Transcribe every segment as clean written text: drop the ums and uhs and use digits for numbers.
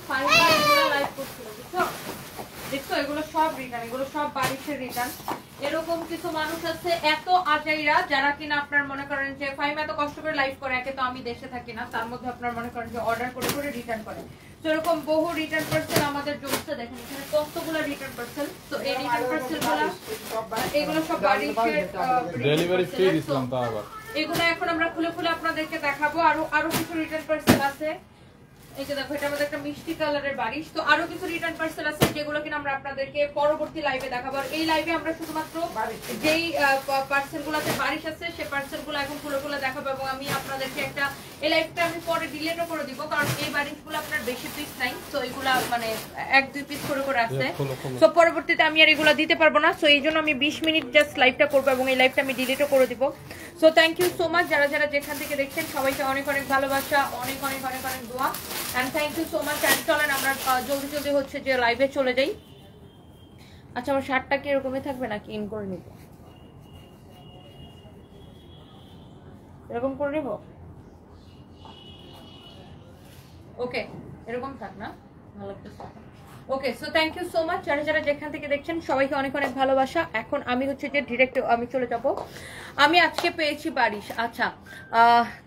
Fibre এগুলো live করছিল, বুঝছো? দেখছো এগুলো সব রিটার্ন, এগুলো সব বারিশের রিটার্ন। এরকম কিছু মানুষ আছে এত আজাইরা যারা কিনা আপনার মনে করেন যে ফাইমা এত কষ্ট করে লাইভ করে, একে তো আমি দেশে থাকি না, তার মধ্যে আপনার মনে করেন যে অর্ডার করে করে রিটার্ন করে। তো এরকম বহু রিটার্ন পার্সেল আমাদের জমছে, দেখেন এখানে কতগুলো রিটার্ন পার্সেল। তো এই রিটার্ন পার্সেলগুলো এগুলো সব বারিশের ডেলিভারি ফ্রি দিলাম তা আবার। এগুলো এখন আমরা খুলে খুলে আপনাদেরকে দেখাবো। আরো কিছু রিটার্ন পার্সেল আছে। এই যে দেখো, এটা আমাদের একটা মিষ্টি কালারের বারিশ। তো আরো কিছু রিটার্ন পার্সেল আছে যেগুলো কিনা আমরা আপনাদেরকে পরবর্তী লাইভে দেখাবো। আর এই লাইভে আমরা শুধুমাত্র যেই পার্সেলগুলোতে বারিশ আছে সেই পার্সেলগুলো এখন খুলে খুলে দেখাবো। এবং আমি আপনাদেরকে একটা এই লাইভটা আমি পরে ডিলিটও করে দিব, কারণ এই বারিশগুলো আপনার বেশি পিস নাই। তো এগুলা মানে 1-2 পিস করে করে আছে। তো পরবর্তীতে আমি আর এগুলা দিতে পারবো না। সো এই জন্য আমি 20 মিনিট জাস্ট লাইভটা করবো এবং এই লাইভটা আমি ডিলিটও করে দিব। So thank you so much যারা যারা যেখান থেকে দেখছেন, সবাইকে অনেক অনেক ভালোবাসা, অনেক অনেক অনেক অনেক দোয়া। And thank you so much. And চলেন আমরা জলদি জলদি হচ্ছে যে লাইভে চলে যাই। আচ্ছা, আমার শার্টটা কি এরকমই থাকবে নাকি ইন করে নিব? এরকম করে নিব? ওকে, এরকম থাক না, ভালো লাগতেছে। Okay, so thank you so much যারা যারা যেখান থেকে দেখছেন, সবাইকে অনেক অনেক ভালোবাসা। এখন আমি হচ্ছে যে ডিরেক্ট আমি চলে যাব। আমি আজকে পেয়েছি বারিশ। আচ্ছা,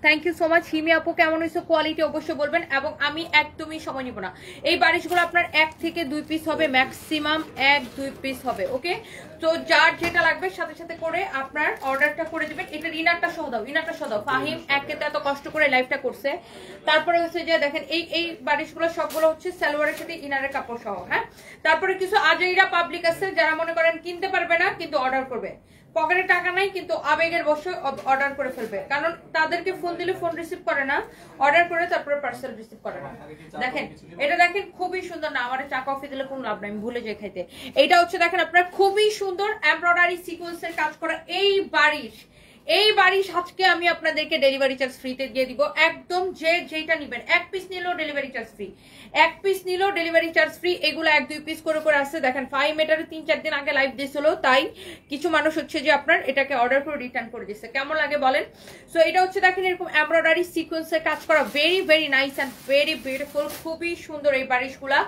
থ্যাংক ইউ সো মাচ। হিমি আপু কেমন হয়েছে, কোয়ালিটি অবশ্যই বলবেন। এবং আমি একদমই সময় নিব না। এই বারিশগুলো আপনার 1 থেকে 2 পিস হবে, ম্যাক্সিমাম 1-2 পিস হবে। ওকে, তো যার যেটা লাগবে সাথে সাথে করে আপনার অর্ডারটা করে দিবেন। এটার ইনারটা সহ দাও, ইনারটা সহ দাও। ফাহিম একে তো এত কষ্ট করে লাইভটা করছে। তারপরে হচ্ছে যে দেখেন এই বারিশগুলো সবগুলো হচ্ছে সালোয়ারের সাথে ইনারের কাপড় সহ। হ্যাঁ, তারপরে কিছু আজাইরা পাবলিক আছে যারা মনে করেন কিনতে পারবে না কিন্তু অর্ডার করবে, পকেটে টাকা নাই কিন্তু আবেগের বশে অর্ডার করে ফেলবে, কারণ তাদেরকে ফোন দিলে ফোন রিসিভ করে না, অর্ডার করে তারপরে পার্সেল রিসিভ করে না। দেখেন এটা দেখেন খুবই সুন্দর না, আমার চা কফি দিলে কোনো লাভ নাই, আমি ভুলে যাই খাইতে। এইটা হচ্ছে দেখেন আপনার খুবই সুন্দর এমব্রয়ডারি সিকোয়েন্সের কাজ করা এই বারিশ। এই বারিশ আজকে আমি আপনাদেরকে ডেলিভারি চার্জ ফ্রিতে দিয়ে দিব। একদম যেটা নেবেন, 1 পিস নিলেও ডেলিভারি চার্জ ফ্রি, 1 পিস নিলেও ডেলিভারি চার্জ ফ্রি। এগুলো 1-2 পিস করে করে আসছে। দেখেন 5 মিটারে 3-4 দিন আগে লাইভ দিয়েছিল, তাই কিছু মানুষ হচ্ছে যে আপনার এটাকে অর্ডার করে রিটার্ন করে দিচ্ছে। কেমন লাগে বলেন? সো এটা হচ্ছে দেখেন এরকম এমব্রয়ডারি সিকোয়েন্সের কাজ করা, very very nice and very beautiful. খুবই সুন্দর এই বারিশগুলা।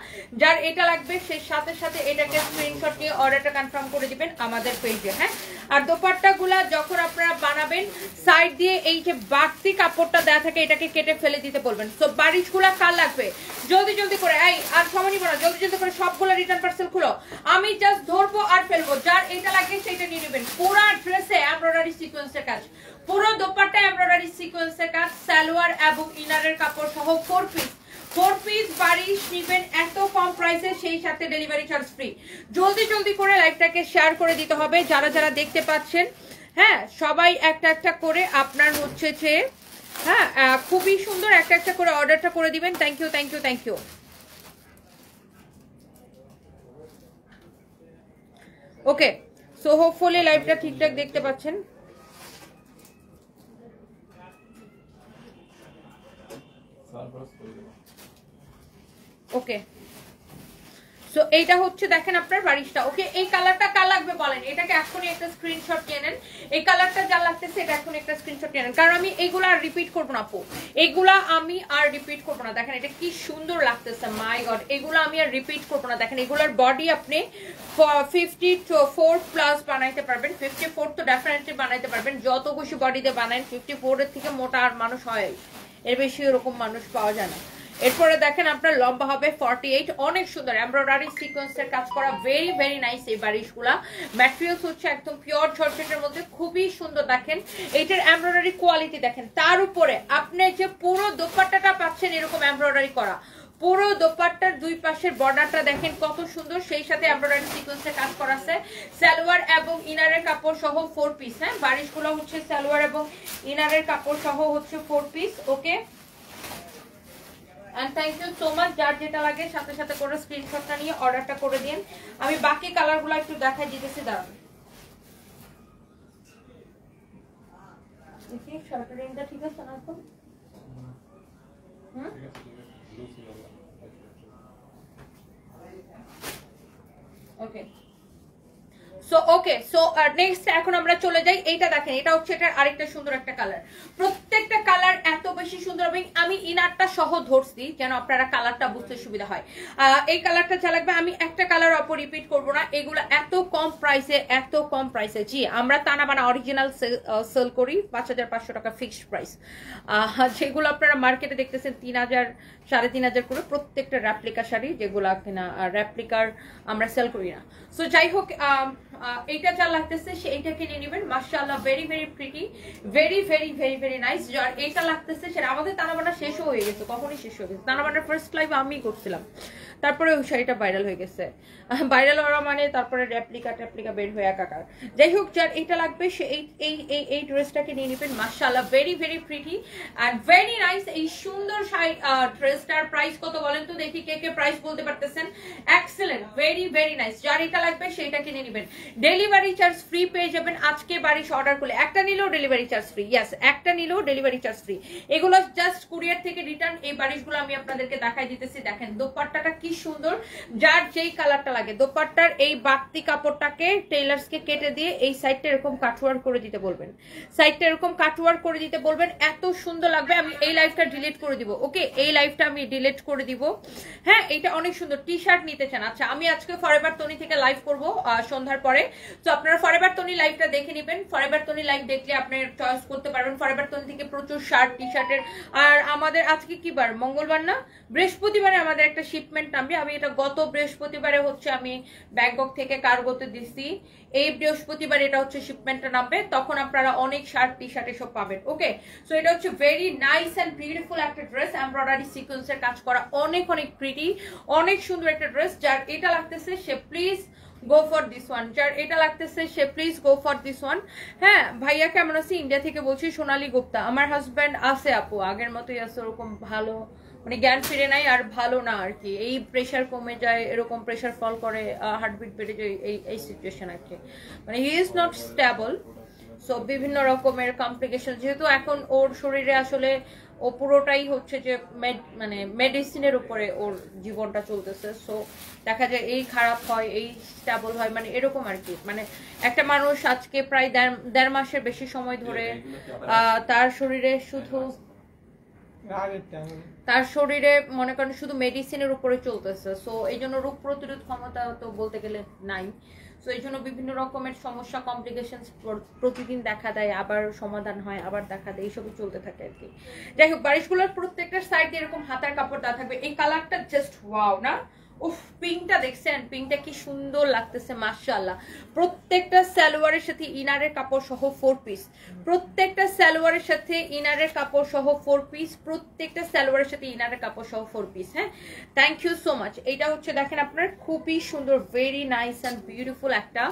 যার এটা লাগবে সে সাথে সাথে এটাকে স্ক্রিনশট নিয়ে অর্ডারটা কনফার্ম করে দিবেন আমাদের পেজে। হ্যাঁ, আর দোপাট্টাগুলা যখন আপনারা বানাবেন সাইড দিয়ে এই যে বাড়তি কাপড়টা দেয়া থাকে এটাকে কেটে ফেলে দিতে বলবেন। সো বারিশগুলা কার লাগবে জলদি জলদি করে, এই আর সময় নিব না, জলদি জলদি করে সবগুলো রিটার্ন পার্সেল খুলো। আমি জাস্ট ধরবো আর ফেলবো, যার এটা লাগে সেটা নিয়ে নেবেন। পুরো ড্রেসে এমব্রয়ডারি সিকোয়েন্সের কাজ, পুরো দোপাট্টা এমব্রয়ডারি সিকোয়েন্সের কাজ, সালোয়ার এবং ইনারের কাপড় সহ 4 পিস বারিশ নিবেন এত কম প্রাইসে, সেই সাথে ডেলিভারি চার্জ ফ্রি। জলদি জলদি করে লাইভটাকে শেয়ার করে দিতে হবে যারা যারা দেখতে পাচ্ছেন। হ্যাঁ, সবাই একটা একটা করে আপনার হচ্ছে যে হ্যাঁ খুবই সুন্দর একটা একটা করে অর্ডারটা করে দিবেন। Thank you thank you thank you. Okay, so hopefully লাইভটা ঠিকঠাক দেখতে পাচ্ছেন। ওকে, সো এইটা হচ্ছে দেখেন আপনার বারিশটা। ওকে, এই কালারটা কার লাগবে বলেন, এটাকে এখনই একটা স্ক্রিনশট নিয়ে নেন। এই কালারটা যা লাগতেছে এটা এখন একটা স্ক্রিনশট নিয়ে নেন, কারণ আমি এগুলা আর রিপিট করবো না আপু, এগুলা আমি আর রিপিট করবো না। দেখেন এটা কি সুন্দর লাগতেছে, মাই গড, এগুলো আমি আর রিপিট করবো না। দেখেন এগুলার বডি আপনি 54 প্লাস বানাইতে পারবেন, 54 তো ডেফিনেটলি বানাইতে পারবেন, যত বেশি বডিতে বানান। 54 এর থেকে মোটা আর মানুষ হয়, এর বেশি এরকম মানুষ পাওয়া যায় না। এরপরে দেখেন আপনার লম্বা হবে 48, অনেক সুন্দর এমব্রয়ডারি সিকোয়েন্সের কাজ করা, ভেরি ভেরি নাইস এই বারিশগুলা। ম্যাটেরিয়ালস হচ্ছে একদম পিওর জর্জেটের মধ্যে, খুবই সুন্দর। দেখেন এইটার এমব্রয়ডারি কোয়ালিটি দেখেন, তার উপরে আপনি যে পুরো দোপাট্টাটা পাচ্ছেন এরকম এমব্রয়ডারি করা, পুরো দোপাট্টার দুই পাশের বর্ডারটা দেখেন কত সুন্দর, সেই সাথে এমব্রয়ডারি সিকোয়েন্সের কাজ করা আছে। সালোয়ার এবং ইনারের কাপড় সহ 4 পিস। হ্যাঁ, বারিশগুলো হচ্ছে সালোয়ার এবং ইনারের কাপড় সহ হচ্ছে 4 piece. Okay, and thank you so much। যার যেটা লাগে সাথে সাথে করে স্ক্রিনশটটা নিয়ে অর্ডারটা করে দিন। আমি বাকি কালারগুলো একটু দেখাই দিতেছি, দাঁড়ান। দেখি শার্টের রেঞ্জটা ঠিক আছে না এখন? Okay, so so okay, so next এখন আমরা চলে যাই। এইটা দেখেন, এটা হচ্ছে এটার আরেকটা সুন্দর একটা কালার। প্রত্যেকটা কালার এত বেশি সুন্দর হবে। আমি ইনারটা সহ ধরছি যেন আপনারা কালারটা বুঝতে সুবিধা হয়। এই কালারটা যা লাগবে, আমি একটা কালার অপর রিপিট করবো না। এগুলো এত কম প্রাইসে, এত কম প্রাইসে। জি, আমরা তানা বানা অরিজিনাল সেল করি 5,500 টাকা ফিক্সড প্রাইস। যেগুলো আপনারা মার্কেটে দেখতেছেন 3,000 3,500 করে, প্রত্যেকটা রেপ্লিকা শাড়ি যেগুলো কিনা রেপ্লিকার আমরা সেল করি না। সো যাই হোক, এইটা যা লাগতেছে সেইটা কিনে নেবেন। মাশাআল্লাহ, very very pretty, very very very very nice. যার এইটা লাগতেছে সেটা আমাদের তানাবানা শেষও হয়ে গেছে। কখনই শেষ হয়ে গেছে? তানাবানার ফার্স্ট লাইভ আমি করছিলাম, তারপরে ওই শাড়িটা ভাইরাল হয়ে গেছে। ভাইরাল হওয়া মানে তারপরে রেপ্লিকা বের হয়ে একাকার। যাই হোক, যার এইটা লাগবে সে এই ড্রেসটাকে নিয়ে নেবেন। মাশাআল্লাহ, very very pretty and very nice. এই সুন্দর ড্রেসটার প্রাইস কত বলেন তো দেখি, কে কে প্রাইস বলতে পারতেছেন? Excellent, very very nice. যার এটা লাগবে সেইটা কিনে নেবেন। ডেলিভারি চার্জ ফ্রি পেয়ে যাবেন আজকে বারিশ অর্ডার করলে। একটা নিলেও ডেলিভারি চার্জ ফ্রি। ইয়েস, একটা নিলেও ডেলিভারি চার্জ ফ্রি। এগুলো জাস্ট কুরিয়ার থেকে রিটার্ন। এই বারিশগুলো আমি আপনাদেরকে দেখাই দিতেছি। দেখেন দোপাট্টাটা কি সুন্দর। যার যেই কালারটা লাগে, দোপাট্টার এই বাড়তি কাপড়টাকে টেইলার্সকে কেটে দিয়ে এই সাইডটা এরকম কাটওয়ার্ক করে দিতে বলবেন। সাইডটা এরকম কাটওয়ার্ক করে দিতে বলবেন, এত সুন্দর লাগবে। আমি এই লাইভটা ডিলিট করে দিব। ওকে, এই লাইভটা আমি ডিলিট করে দিব। হ্যাঁ, এটা অনেক সুন্দর। টি শার্ট নিতে চান? আচ্ছা, আমি আজকে ফরএভার তনি থেকে লাইভ করব সন্ধ্যার পরে। তো আপনারা ফরএভার তনি লাইভটা দেখে নেবেন। ফরএভার তনি লাইভ দেখলে আপনি চয়েস করতে পারবেন। ফরএভার তনি থেকে প্রচুর শার্ট, টি শার্টের। আর আমাদের আজকে কি বার? মঙ্গলবার না, বৃহস্পতিবারে আমাদের একটা শিপমেন্ট নামবে। আমি এটা গত বৃহস্পতিবারে হচ্ছে আমি ব্যাংকক থেকে কার্গোতে দিছি। এই বৃহস্পতিবার এটা হচ্ছে শিপমেন্টটা নামবে, তখন আপনারা অনেক শার্ট, টি শার্ট এসব পাবেন। ওকে, সো এটা হচ্ছে ভেরি নাইস এন্ড বিউটিফুল একটা ড্রেস। এমব্রয়ডারি সিকোয়েন্সের কাজ করা, অনেক অনেক প্রিটি, অনেক সুন্দর একটা ড্রেস। যার এটা লাগতেছে সে please go for this one. যার এটা লাগতেছে সে please go for this one. হ্যাঁ, ভাইয়া কেমন আছে? ইন্ডিয়া থেকে বলছি, সোনালী গুপ্তা। আমার হাজব্যান্ড আছে আপু, আগের মতোই আছে। ওরকম ভালো মানে জ্ঞান ফিরে নাই, আর ভালো না আর কি। এই প্রেশার কমে যায়, এরকম প্রেশার ফল করে, হার্টবিট বেড়ে যায়, এই সিচুয়েশন আর কি। মানে he is not stable. So বিভিন্ন রকমের কমপ্লিকেশন, যেহেতু এখন ওর শরীরে আসলে ও পুরোটাই হচ্ছে যে মানে মেডিসিনের উপরে ওর জীবনটা চলতেছে। সো দেখা যায় এই খারাপ হয়, এই স্টেবল হয়, মানে এরকম আর কি। মানে একটা মানুষ আজকে প্রায় দেড় মাসের বেশি সময় ধরে তার শরীরে মনে করেন শুধু মেডিসিনের উপরে চলতেছে। সো এই জন্য রোগ প্রতিরোধ ক্ষমতা তো বলতে গেলে নাই। সো এই জন্য বিভিন্ন রকমের সমস্যা, কমপ্লিকেশন প্রতিদিন দেখা দেয়, আবার সমাধান হয়, আবার দেখা দেয়, এইসবই চলতে থাকে আর কি। যাই হোক, বারিশগুলোর প্রত্যেকটা সাইডে এরকম হাতার কাপড় দেওয়া থাকবে। এই কালারটা জাস্ট ওয়াও না? উফ, পিঙ্কটা দেখছেন? পিঙ্কটা কি সুন্দর লাগতেছে, মাশাআল্লাহ। প্রত্যেকটা সালোয়ারের সাথে ইনারের কাপড় সহ 4 পিস। প্রত্যেকটা সালোয়ারের সাথে ইনারের কাপড় সহ 4 পিস। প্রত্যেকটা সালোয়ারের সাথে ইনারের কাপড় সহ 4 পিস। হ্যাঁ, থ্যাংক ইউ সো মাচ। এটা হচ্ছে দেখেন আপনার খুবই সুন্দর, ভেরি নাইস অ্যান্ড বিউটিফুল একটা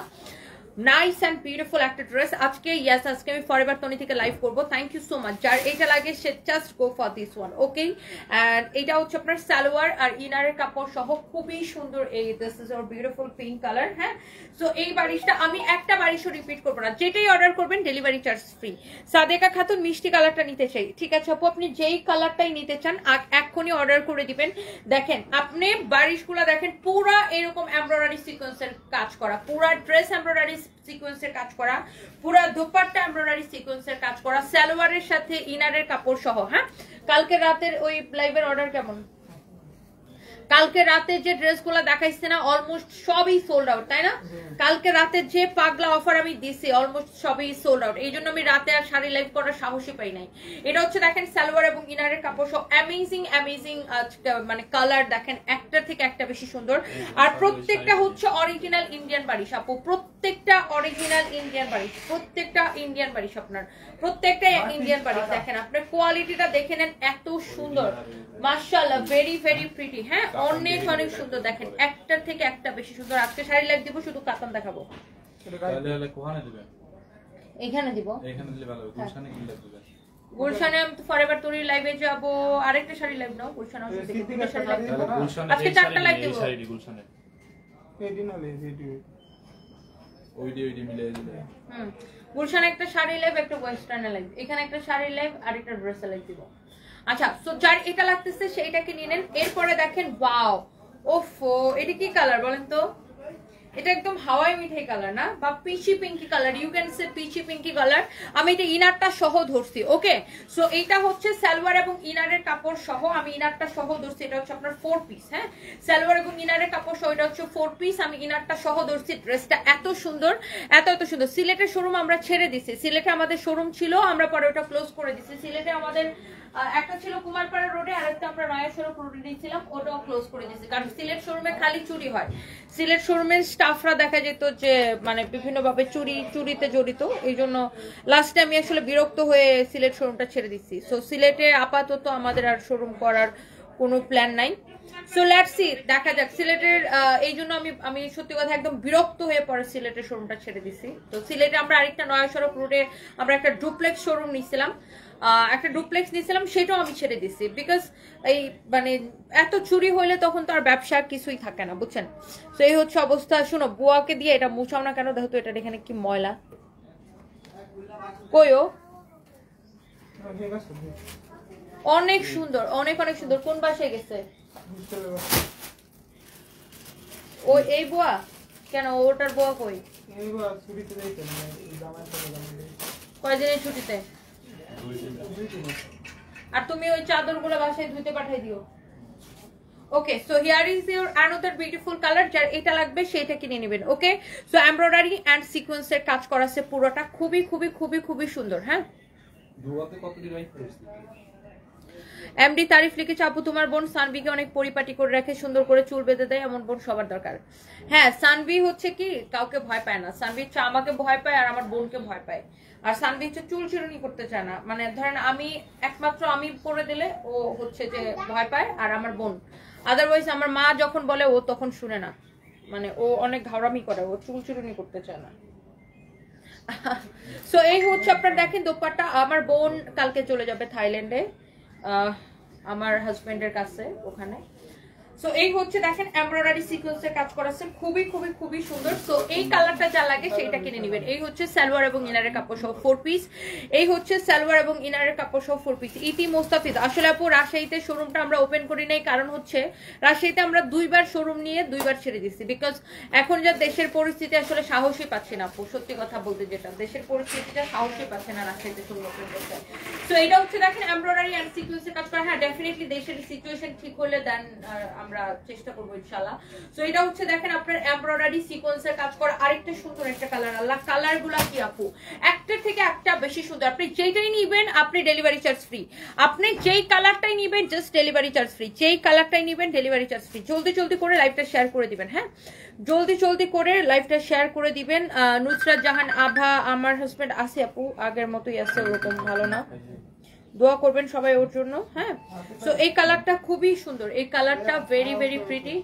নাইস অ্যান্ড বিউটিফুল একটা ড্রেস। আজকে ইয়েস, আজকে আমি ফরএভার তনি থেকে লাইভ করবো। Thank you so much. যার এইটা লাগে সে just go for this one. Okay, and এটা হচ্ছে আপনার সালোয়ার আর ইনারের কাপড় সহ খুবই সুন্দর। এই this is our beautiful pink colour. হ্যাঁ, সো এই বারিশটা আমি একটা বারিশও রিপিট করবো না। যেটাই অর্ডার করবেন delivery charge free. Sadeka Khatun মিষ্টি কালারটা নিতে চাই। ঠিক আছে আপু, আপনি যেই কালারটাই নিতে চান এক্ষুনি অর্ডার করে দিবেন। দেখেন আপনি বারিশগুলো দেখেন, পুরা এরকম এমব্রয়ডারি সিকোয়েন্সের কাজ করা, পুরা ড্রেস এমব্রয়ডারি সিকোয়েন্সের কাজ করা, পুরা দোপাট্টা এমব্রয়ডারি সিকোয়েন্সের কাজ করা, সালোয়ারের সাথে ইনারের কাপড় সহ। হ্যাঁ, কালকে রাতের ওই লাইভের অর্ডার কেমন? কালকে রাতে যে ড্রেসগুলো দেখাইছে না, অলমোস্ট সবই সোল্ড আউট, তাই না? কালকে রাতে যে পাগলা অফার আমি দিছি অলমোস্ট সবই সোল্ড আউট। এই জন্য আমি রাতে আর শাড়ি লাইভ করার সাহসই পাই নাই। এটা হচ্ছে দেখেন সালোয়ার এবং ইনারের কাপড় সহ অ্যামেজিং অ্যামেজিং মানে কালার দেখেন, একটা থেকে একটা বেশি সুন্দর। আর প্রত্যেকটা হচ্ছে অরিজিনাল ইন্ডিয়ান বারিশ আপু, প্রত্যেকটা অরিজিনাল ইন্ডিয়ান বারিশ, প্রত্যেকটা ইন্ডিয়ান বারিশ, আপনার প্রত্যেকটা ইন্ডিয়ান বারিশ। দেখেন আপনার কোয়ালিটিটা দেখে নেন, এত সুন্দর, মাশাআল্লাহ, ভেরি ভেরি প্রিটি। হ্যাঁ, অনেক অনেক সুন্দর। দেখেন একটার থেকে একটা বেশি সুন্দর। আজকে শাড়ি লাইভ দিব, শুধু কাতান দেখাবো। এখানে দিব, গুলশানে আমি তো ফরএভার তনির লাইভে যাব। আরেকটা শাড়ি লাইভ নাও, গুলশানে দুটো শাড়ি লাইভ দিব। আজকে 4টা লাইভ দিব। গুলশানে গুলশানে একটা শাড়ি লাইভ, একটা ওয়েস্টার্ন লাইভ, এখানে একটা শাড়ি লাইভ আর একটা ড্রেস লাইভ দিব। আচ্ছা, সো যার এটা লাগতেছে সেইটাকে নিয়ে নেন। এরপরে দেখেন, ওয়াও, ওফো, এটা কি কালার বলেন তো? এটা একদম হাওয়াই মিঠাই কালার না, বা peachy pinky colour, you can say peachy pinky colour. আমি এটা ইনারটা সহ ধরছি। ওকে, সো এইটা হচ্ছে সালোয়ার এবং ইনারের কাপড় সহ, আমি ইনারটা সহ ধরছি। এটা হচ্ছে আপনার 4 পিস। হ্যাঁ, সালোয়ার এবং ইনারের কাপড় সহ, এটা হচ্ছে 4 পিস। আমি ইনারটা সহ ধরছি। ড্রেসটা এত সুন্দর, এত এত সুন্দর। সিলেটের শোরুম আমরা ছেড়ে দিছি। সিলেটে আমাদের শোরুম ছিল, আমরা পরে ওটা ক্লোজ করে দিছি। সিলেটে আমাদের একটা ছিল কুমারপাড়া রোডে, আর একটা আমরা নয়া সড়ক রোডে দিয়েছিলাম, ওটাও ক্লোজ করে দিয়েছি। কারণ সিলেট শোরুমে খালি চুরি হয়। সিলেট শোরুমের স্টাফরা দেখা যেত যে মানে বিভিন্নভাবে চুরিতে জড়িত, এই জন্য লাস্টে আমি আসলে বিরক্ত হয়ে সিলেট শোরুমটা ছেড়ে দিচ্ছি। সো সিলেটে আপাতত আমাদের আর শোরুম করার কোনো প্ল্যান নাই। সো লেটস সি, দেখা যাক। সিলেটের এই জন্য আমি সত্যি কথা একদম বিরক্ত হয়ে পরে সিলেটের শোরুমটা ছেড়ে দিছি। তো সিলেটে আমরা আরেকটা নয়া সড়ক রোডে আমরা একটা ডুপ্লেক্স শোরুম নিছিলাম, সেটাও আমি ছেড়ে দিছি। বিকজ এই মানে এত চুরি হইলে তখন তো আর ব্যবসা কিছুই থাকে না, বুঝছেন। তো এই হচ্ছে অবস্থা। শুনো, বুয়াকে দিয়ে এটা মুছাও না কেন, দেখো তো এটা এখানে কি ময়লা। কইও অনেক সুন্দর, অনেক অনেক সুন্দর। কোন বাসায় গেছে ও? এই বুয়া কেন, ওটার বুয়া কই? কয়দিনের ছুটিতে? আর তুমি ওই চাদরগুলো বাসায় ধুইতে পাঠাই দিও। Okay, so here is your another beautiful colour. যার এটা লাগবে সেটা কিনে নেবেন। ওকে, সো এমব্রয়ডারি এন্ড সিকোয়েন্সের কাজ করা আছে পুরোটা, খুবই খুবই খুবই খুবই সুন্দর। হ্যাঁ, দুয়াতে কতদিন ওয়েট করেছি। এমডি তারিফ লিখেছে, আপু তোমার বোন সানভিকে অনেক পরিপাটি করে রাখে, সুন্দর করে চুল বেঁধে দেয়, এমন বোন সবার দরকার। হ্যাঁ, সানভি হচ্ছে কি কাউকে ভয় পায় না। সানভি আমাকে ভয় পায় আর আমার বোনকে ভয় পায়। আর সানভি হচ্ছে চুল চিরুনি করতে চায় না, মানে ধরেন আমি একমাত্র আমি করে দিলে ও হচ্ছে যে ভয় পায়, আর আমার বোন। আদারওয়াইজ আমার মা যখন বলে ও তখন শুনে না, মানে ও অনেক ঘাওড়ামি করে, ও চুল চিরুনি করতে চায় না। সো এই হচ্ছে আপনার দেখেন দোপাট্টা। আমার বোন কালকে চলে যাবে থাইল্যান্ডে আমার হাজবেন্ডের কাছে, ওখানে। সো এই হচ্ছে দেখেন এমব্রয়ডারি সিকোয়েন্সের কাজ করা আছে, খুবই খুবই খুবই সুন্দর। সো এই কালারটা যা লাগে সেটা কিনে নেবেন। এই হচ্ছে সালোয়ার এবং ইনারের কাপড় সহ 4 পিস। এই হচ্ছে সালোয়ার এবং ইনারের কাপড় সহ 4 পিস। ইতি মোস্তাফিজ, আসলে আপু রাজশাহীতে শোরুমটা আমরা ওপেন করি নাই, কারণ হচ্ছে রাজশাহীতে আমরা 2বার শোরুম নিয়ে 2বার ছেড়ে দিচ্ছি। বিকজ এখন যা দেশের পরিস্থিতি, আসলে সাহসই পাচ্ছি না আপু, সত্যি কথা বলতে, যেটা দেশের পরিস্থিতিটা সাহসই পাচ্ছে না রাজশাহীতে শোরুম ওপেন করতে। সো এটা হচ্ছে দেখেন এমব্রয়ডারি এন্ড সিকোয়েন্সের কাজ করা। হ্যাঁ, ডেফিনেটলি দেশের সিচুয়েশন ঠিক হলে দেন আমরা চেষ্টা করবো ইনশাআল্লাহ। সো এটা হচ্ছে দেখেন আপনার এমব্রয়ডারি সিকোয়েন্সের কাজ করা, আরেকটা সুন্দর একটা কালার। আল্লাহ, কালার গুলা কি আপু, একটার থেকে একটা বেশি সুন্দর। আপনি যেটাই নিবেন আপনি ডেলিভারি চার্জ ফ্রি। আপনি যেই কালারটাই নিবেন জাস্ট ডেলিভারি চার্জ ফ্রি। যেই কালারটাই নিবেন ডেলিভারি চার্জ ফ্রি। জলদি জলদি করে লাইভটা শেয়ার করে দিবেন। হ্যাঁ, জলদি জলদি করে লাইভটা শেয়ার করে দিবেন। নুসরাত জাহান আভা, আমার হাজবেন্ড আছে আপু, আগের মতোই আছে, ওরকম ভালো না, দোয়া করবেন সবাই ওর জন্য। হ্যাঁ, সো এই কালারটা খুবই সুন্দর, এই কালারটা ভেরি ভেরি প্রিটি।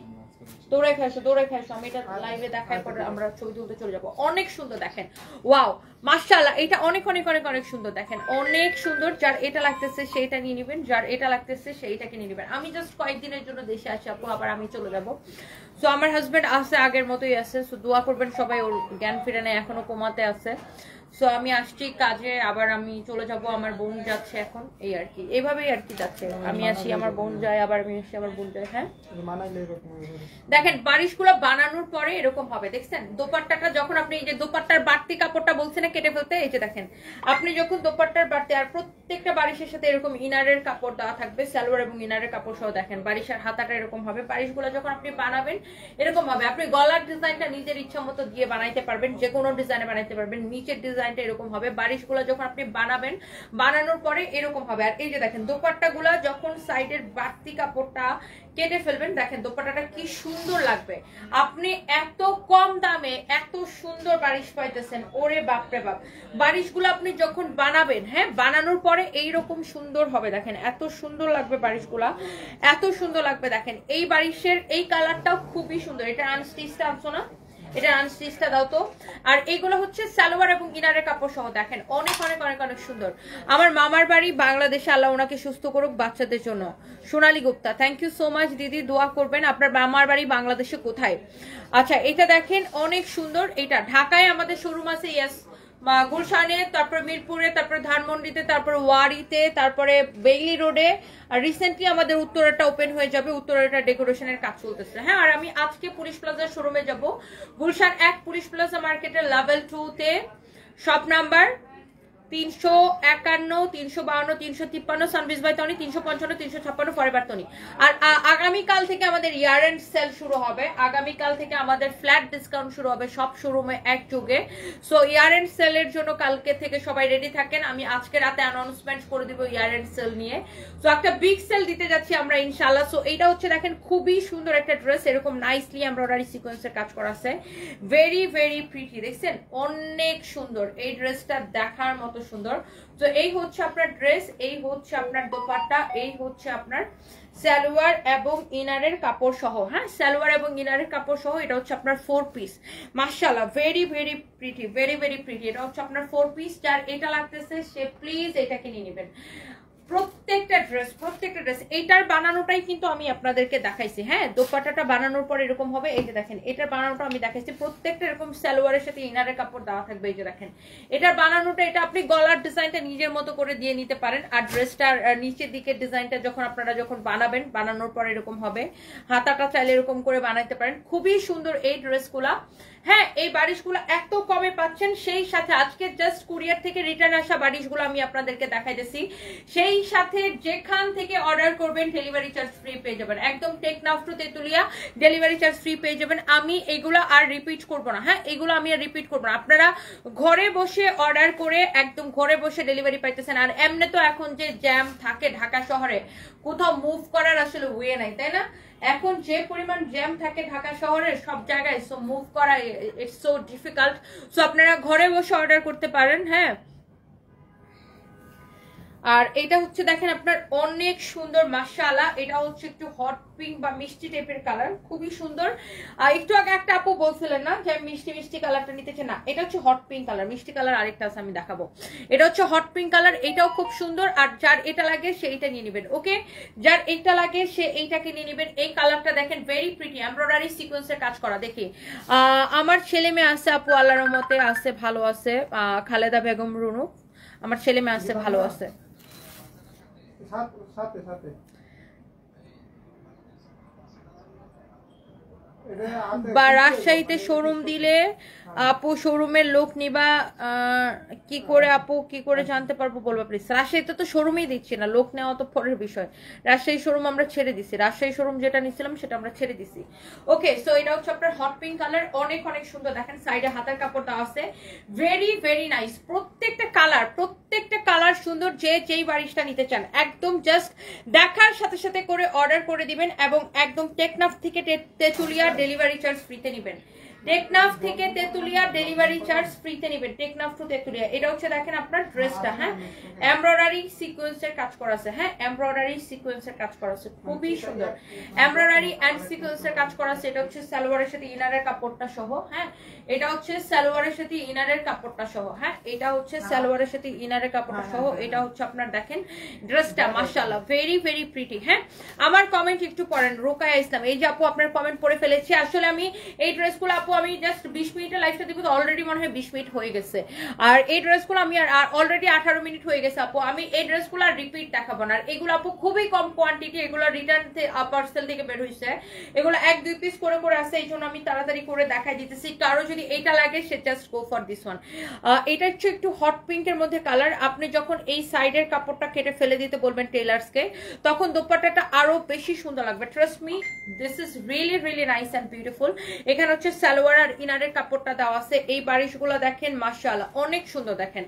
দৌড়াই খাইছো, আমি এটা লাইভে দেখায় পরে আমরা ছবি তুলতে চলে যাবো। অনেক সুন্দর দেখেন, ওয়াও মাশাআল্লাহ, এটা অনেক অনেক অনেক অনেক সুন্দর দেখেন, অনেক সুন্দর। যার এটা লাগতেছে সেইটা নিয়ে নিবেন, যার এটা লাগতেছে সেইটাকে নিয়ে নিবেন। আমি জাস্ট কয়েকদিনের জন্য দেশে আসি আপু, আবার আমি চলে যাবো। সো আমার হাজবেন্ড আছে, আগের মতোই আছে। সো দোয়া করবেন সবাই, ওর জ্ঞান ফিরে নেয়, এখনো কোমাতে আছে। সো আমি আসছি কাজে, আবার আমি চলে যাব, আমার বোন যাচ্ছে এখন, এই আর কি, এইভাবেই আর কি যাচ্ছে। আমি আসি, আমার বোন যায়, আবার আমি আসি, আমার বোন যায়। হ্যাঁ, দেখেন বারিশগুলো বানানোর পরে এরকম হবে, দেখছেন দোপাট্টাটা যখন আপনি এই যে দোপাট্টার বাড়তি কাপড়টা বলছেন না কেটে ফেলতে, এই যে দেখেন আপনি যখন দোপাট্টার বাড়তি, আর প্রত্যেকটা বারিশের সাথে এরকম ইনারের কাপড় দেওয়া থাকবে, সালোয়ার এবং ইনারের কাপড় সহ। দেখেন বারিশের হাতাটা এরকম হবে, বারিশগুলো যখন আপনি বানাবেন এরকম হবে। আপনি গলার ডিজাইনটা নিজের ইচ্ছা মতো দিয়ে বানাইতে পারবেন, যে কোনো ডিজাইনে বানাইতে পারবেন। নিচের ডিজাইনটা এরকম হবে, বারিশগুলো যখন আপনি বানাবেন, বানানোর পরে এরকম হবে। আর এই যে দেখেন দোপাট্টাগুলো যখন সাইডের বাড়তি কাপড়টা কেটে ফেলবেন, দেখেন দোপাট্টাটা কি সুন্দর লাগবে। আপনি এত কম দামে এত সুন্দর বারিশ পাইতেছেন, ওরে বাপরে বাপ। বারিশগুলো আপনি যখন বানাবেন, হ্যাঁ, বানানোর পরে এইরকম সুন্দর হবে, দেখেন এত সুন্দর লাগবে বারিশগুলা, এত সুন্দর লাগবে। দেখেন এই বারিশের এই কালারটাও খুবই সুন্দর। এটা আনস্টিচটা আসছো না, এটা আনস্টিচটা দাও তো। আর এইগুলো হচ্ছে সালোয়ার এবং ইনারের কাপড় সহ। দেখেন অনেক অনেক অনেক অনেক সুন্দর। আমার মামার বাড়ি বাংলাদেশে, আল্লাহ ওনাকে সুস্থ করুক বাচ্চাদের জন্য। Sonali Gupta, thank you so much দিদি, দোয়া করবেন। আপনার মামার বাড়ি বাংলাদেশে কোথায়? আচ্ছা, এটা দেখেন অনেক সুন্দর। এটা ঢাকায় আমাদের শোরুম আছে, ইয়েস গুলশানে, তারপরে মিরপুরে, তারপরে ধানমন্ডিতে, তারপরে ওয়ারিতে, তারপরে বেইলি রোডে, আর রিসেন্টলি আমাদের উত্তরাটা ওপেন হয়ে যাবে, উত্তরাটা ডেকোরেশনের কাজ চলতেছে। হ্যাঁ, আর আমি আজকে পুলিশ প্লাজা শোরুমে যাব, গুলশান 1 পুলিশ প্লাজা মার্কেটের লেভেল 2 তে, shop number 351, 352, 353, সানভিজ by Toni, 355, 356 forever Toni. আর আগামীকাল থেকে আমাদের ইয়ার এন্ড সেল শুরু হবে, আগামীকাল থেকে আমাদের ফ্ল্যাট ডিসকাউন্ট শুরু হবে সব শোরুমে একযোগে। সো ইয়ার এন্ড সেলের জন্য কালকে থেকে সবাই রেডি থাকেন, আমি আজকে রাতে অ্যানাউন্সমেন্ট করে দিব ইয়ার এন্ড সেল নিয়ে। সো একটা বিগ সেল দিতে যাচ্ছি আমরা ইনশাআল্লাহ। সো এইটা হচ্ছে দেখেন খুবই সুন্দর একটা ড্রেস, এরকম নাইসলি এমব্রয়ডারি সিকোয়েন্সের কাজ করা আছে, ভেরি ভেরি প্রিটি, দেখছেন অনেক সুন্দর এই ড্রেসটা, দেখার মতো সুন্দর। তো এই হচ্ছে আপনার ড্রেস, এই হচ্ছে আপনার দোপাট্টা, এই হচ্ছে আপনার সালোয়ার এবং ইনারের কাপড় সহ। হ্যাঁ, সালোয়ার এবং ইনারের কাপড় সহ, এটা হচ্ছে আপনার 4 পিস। মাশাআল্লাহ, very very pretty, very very pretty. এটা হচ্ছে আপনার 4 পিস, যার এটা লাগতেছে সে প্লিজ এটাকে নিয়ে নেবেন। প্রত্যেকটা ড্রেস এইটার বানানোটাই কিন্তু আমি আপনাদেরকে দেখাইছি। হ্যাঁ, দোপাট্টাটা বানানোর পর এরকম হবে, এই যে দেখেন এটার বানানোটা আমি দেখাইছি, প্রত্যেকটা এরকম সালোয়ারের সাথে ইনারের কাপড় দেওয়া থাকবে। এই যে দেখেন এটার বানানোটা, এটা আপনি গলার ডিজাইনটা নিজের মতো করে দিয়ে নিতে পারেন, আর ড্রেসটার নিচের দিকের ডিজাইনটা যখন আপনারা যখন বানাবেন, বানানোর পর এরকম হবে, হাতাটা চাইলে এরকম করে বানাইতে পারেন। খুবই সুন্দর এই ড্রেসগুলা। হ্যাঁ, এই বারিশগুলো এত কমে পাচ্ছেন, সেই সাথে আজকে জাস্ট কুরিয়ার থেকে রিটার্ন আসা বারিশগুলো আমি আপনাদেরকে দেখাইতেছি, সেই সাথে যেখান থেকে অর্ডার করবেন ডেলিভারি চার্জ ফ্রি পেয়ে যাবেন, একদম Teknaf to Tetulia delivery charge free পেয়ে যাবেন। আমি এগুলো আর রিপিট করব না। হ্যাঁ, এগুলো আমি আর রিপিট করব না, আপনারা ঘরে বসে অর্ডার করে একদম ঘরে বসে ডেলিভারি পাইতেছেন। আর এমনি তো এখন যে জ্যাম থাকে ঢাকা শহরে, কোথাও মুভ করার আসলে ওয়ে নাই, তাই না? এখন যে পরিমাণ জ্যাম থাকে ঢাকা শহরের সব জায়গায়, সো মুভ করা ইটস সো ডিফিকাল্ট। সো আপনারা ঘরে বসে অর্ডার করতে পারেন। হ্যাঁ, আর এটা হচ্ছে দেখেন আপনার অনেক সুন্দর মাশাআল্লাহ, এটা হচ্ছে একটু হট পিঙ্ক বা মিষ্টি টাইপের কালার, খুবই সুন্দর। আর একটু আগে একটা আপু বলছিলেন না যে মিষ্টি মিষ্টি কালারটা নিতেছে, না এটা হচ্ছে হট পিঙ্ক কালার, মিষ্টি কালার আরেকটা আছে আমি দেখাবো, এটা হচ্ছে হট পিঙ্ক কালার, এটাও খুব সুন্দর। আর যার এটা লাগে সে এইটা নিয়ে নেবেন, ওকে, যার এইটা লাগে সে এইটাকে নিয়ে নেবেন। এই কালারটা দেখেন ভেরি প্রিটি, এমব্রয়ডারি সিকোয়েন্সের কাজ করা। দেখি আমার ছেলে মেয়ে আছে আপু, আল্লাহর রহমতে আছে, ভালো আছে। খালেদা বেগম রুনু, আমার ছেলে মেয়ে আছে, ভালো আছে। সাথে সাথে বা রাজশাহীতে শোরুম দিলে আপু শোরুমের লোক নিবা কি করে আপু, কি করে জানতে পারবো বলবো প্লিজ। রাজশাহীতে তো শোরুমই দিচ্ছি না, লোক নেওয়া তো পরের বিষয়। রাজশাহী শোরুম আমরা ছেড়ে দিছি, রাজশাহী শোরুম যেটা নিছিলাম সেটা আমরা ছেড়ে দিছি। ওকে, সো এটা হচ্ছে আপনার হট পিঙ্ক কালার, অনেক অনেক সুন্দর। দেখেন সাইডে হাতের কাপড়টা আছে, ভেরি ভেরি নাইস। প্রত্যেকটা কালার সুন্দর। যে যেই বারিশটা নিতে চান একদম জাস্ট দেখার সাথে সাথে করে অর্ডার করে দিবেন, এবং একদম টেকনাফ থেকে তেতুলিয়া ডেলিভারি চার্জ ফ্রিতে নেবেন, টেকনাফ থেকে তেতুলিয়া ডেলিভারি চার্জ ফ্রিতে নেবেন, টেকনাফ টু তেতুলিয়া। এটা হচ্ছে দেখেন আপনার ড্রেসটা, হ্যাঁ এমব্রয়ডারি সিকোয়েন্সের কাজ করা আছে, হ্যাঁ এমব্রয়ডারি সিকোয়েন্সের কাজ করা আছে, খুবই সুন্দর এমব্রয়ডারি এন্ড সিকোয়েন্সের কাজ করা আছে। এটা হচ্ছে সালোয়ারের সাথে ইনারের কাপড়টা সহ। হ্যাঁ, এটা হচ্ছে সালোয়ারের সাথে ইনারের কাপড়টা সহ। হ্যাঁ, এটা হচ্ছে সালোয়ারের সাথে ইনারের কাপড়টা সহ। এটা হচ্ছে আপনার দেখেন ড্রেসটা, মাশাআল্লাহ ভেরি ভেরি প্রিটি। হ্যাঁ, আমার কমেন্ট একটু পড়েন, রোকায়া ইসলাম, এই যে আপু আপনার কমেন্ট পড়ে ফেলেছি। আসলে আমি এই ড্রেসগুলো আপু আমি জাস্ট 20 মিনিটের লাইফটা দিব, অলরেডি মনে হয় 20 মিনিট হয়ে গেছে। আর এই ড্রেসগুলো আমি আর অলরেডি 18 মিনিট হয়ে গেছে আপু, আমি এই ড্রেসগুলো আর রিপিট দেখাবো না। আর এগুলো আপু খুবই কম কোয়ান্টিটি, এগুলো রিটার্ন পার্সেল থেকে বের হয়েছে, এগুলো 1-2 পিস করে করে আছে, এই জন্য আমি তাড়াতাড়ি করে দেখাই দিতেছি। কারো যদি এইটা লাগে সে just go for this one. এটা হচ্ছে একটু হট পিঙ্কের মধ্যে কালার। আপনি যখন এই সাইডের কাপড়টা কেটে ফেলে দিতে বলবেন টেলার্সকে, তখন দোপাট্টাটা আরো বেশি সুন্দর লাগবে। Trust me, this is really really nice and beautiful. এখানে হচ্ছে সালোয়ার আর ইনারের কাপড়টা দেওয়া আছে। এই বারিশগুলো দেখেন মাশাআল্লাহ অনেক সুন্দর। দেখেন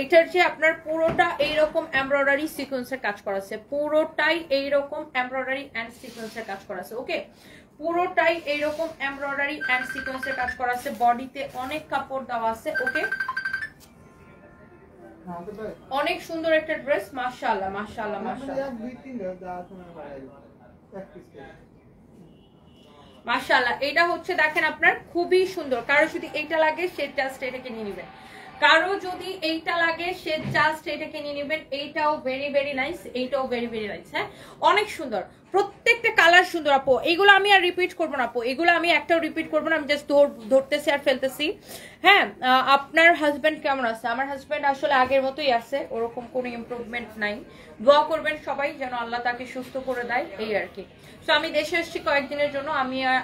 এটার যে আপনার পুরোটা এইরকম এমব্রয়ডারি সিকোয়েন্সের কাজ করা আছে, পুরোটাই এইরকম এমব্রয়ডারি এন্ড সিকোয়েন্সের কাজ করা আছে। ওকে, পুরোটাই এইরকম এমব্রয়ডারি এন্ড সিকোয়েন্সের কাজ করা আছে, বডিতে অনেক কাপড় দেওয়া আছে। ওকে, অনেক সুন্দর একটা ড্রেস, মাশাআল্লাহ মাশাআল্লাহ মাশাআল্লাহ মাশাআল্লাহ। এটা হচ্ছে দেখেন আপনার খুবই সুন্দর। কারো যদি এইটা লাগে সে জাস্ট এটাকে নিয়ে নেবেন। কারো যদি এইটা লাগে সে জাস্ট এটাকে নিয়ে নেবেন। এইটাও ভেরি ভেরি নাইস, এইটাও ভেরি ভেরি নাইস। হ্যাঁ, অনেক সুন্দর, প্রত্যেকটা কালার সুন্দর আপু। এইগুলো আমি আর রিপিট করবো না আপু, এগুলো আমি একটাও রিপিট করবো না, আমি জাস্ট ধরতেছি আর ফেলতেছি। হ্যাঁ, আপনার হাজব্যান্ড কেমন আছে? আমার হাজব্যান্ড আসলে আগের মতোই আছে, ওরকম কোনো ইমপ্রুভমেন্ট নাই। দোয়া করবেন সবাই যেন আল্লাহ তাকে সুস্থ করে দেয়, এই আর কি। তো আমি দেশে এসেছি কয়েকদিনের জন্য,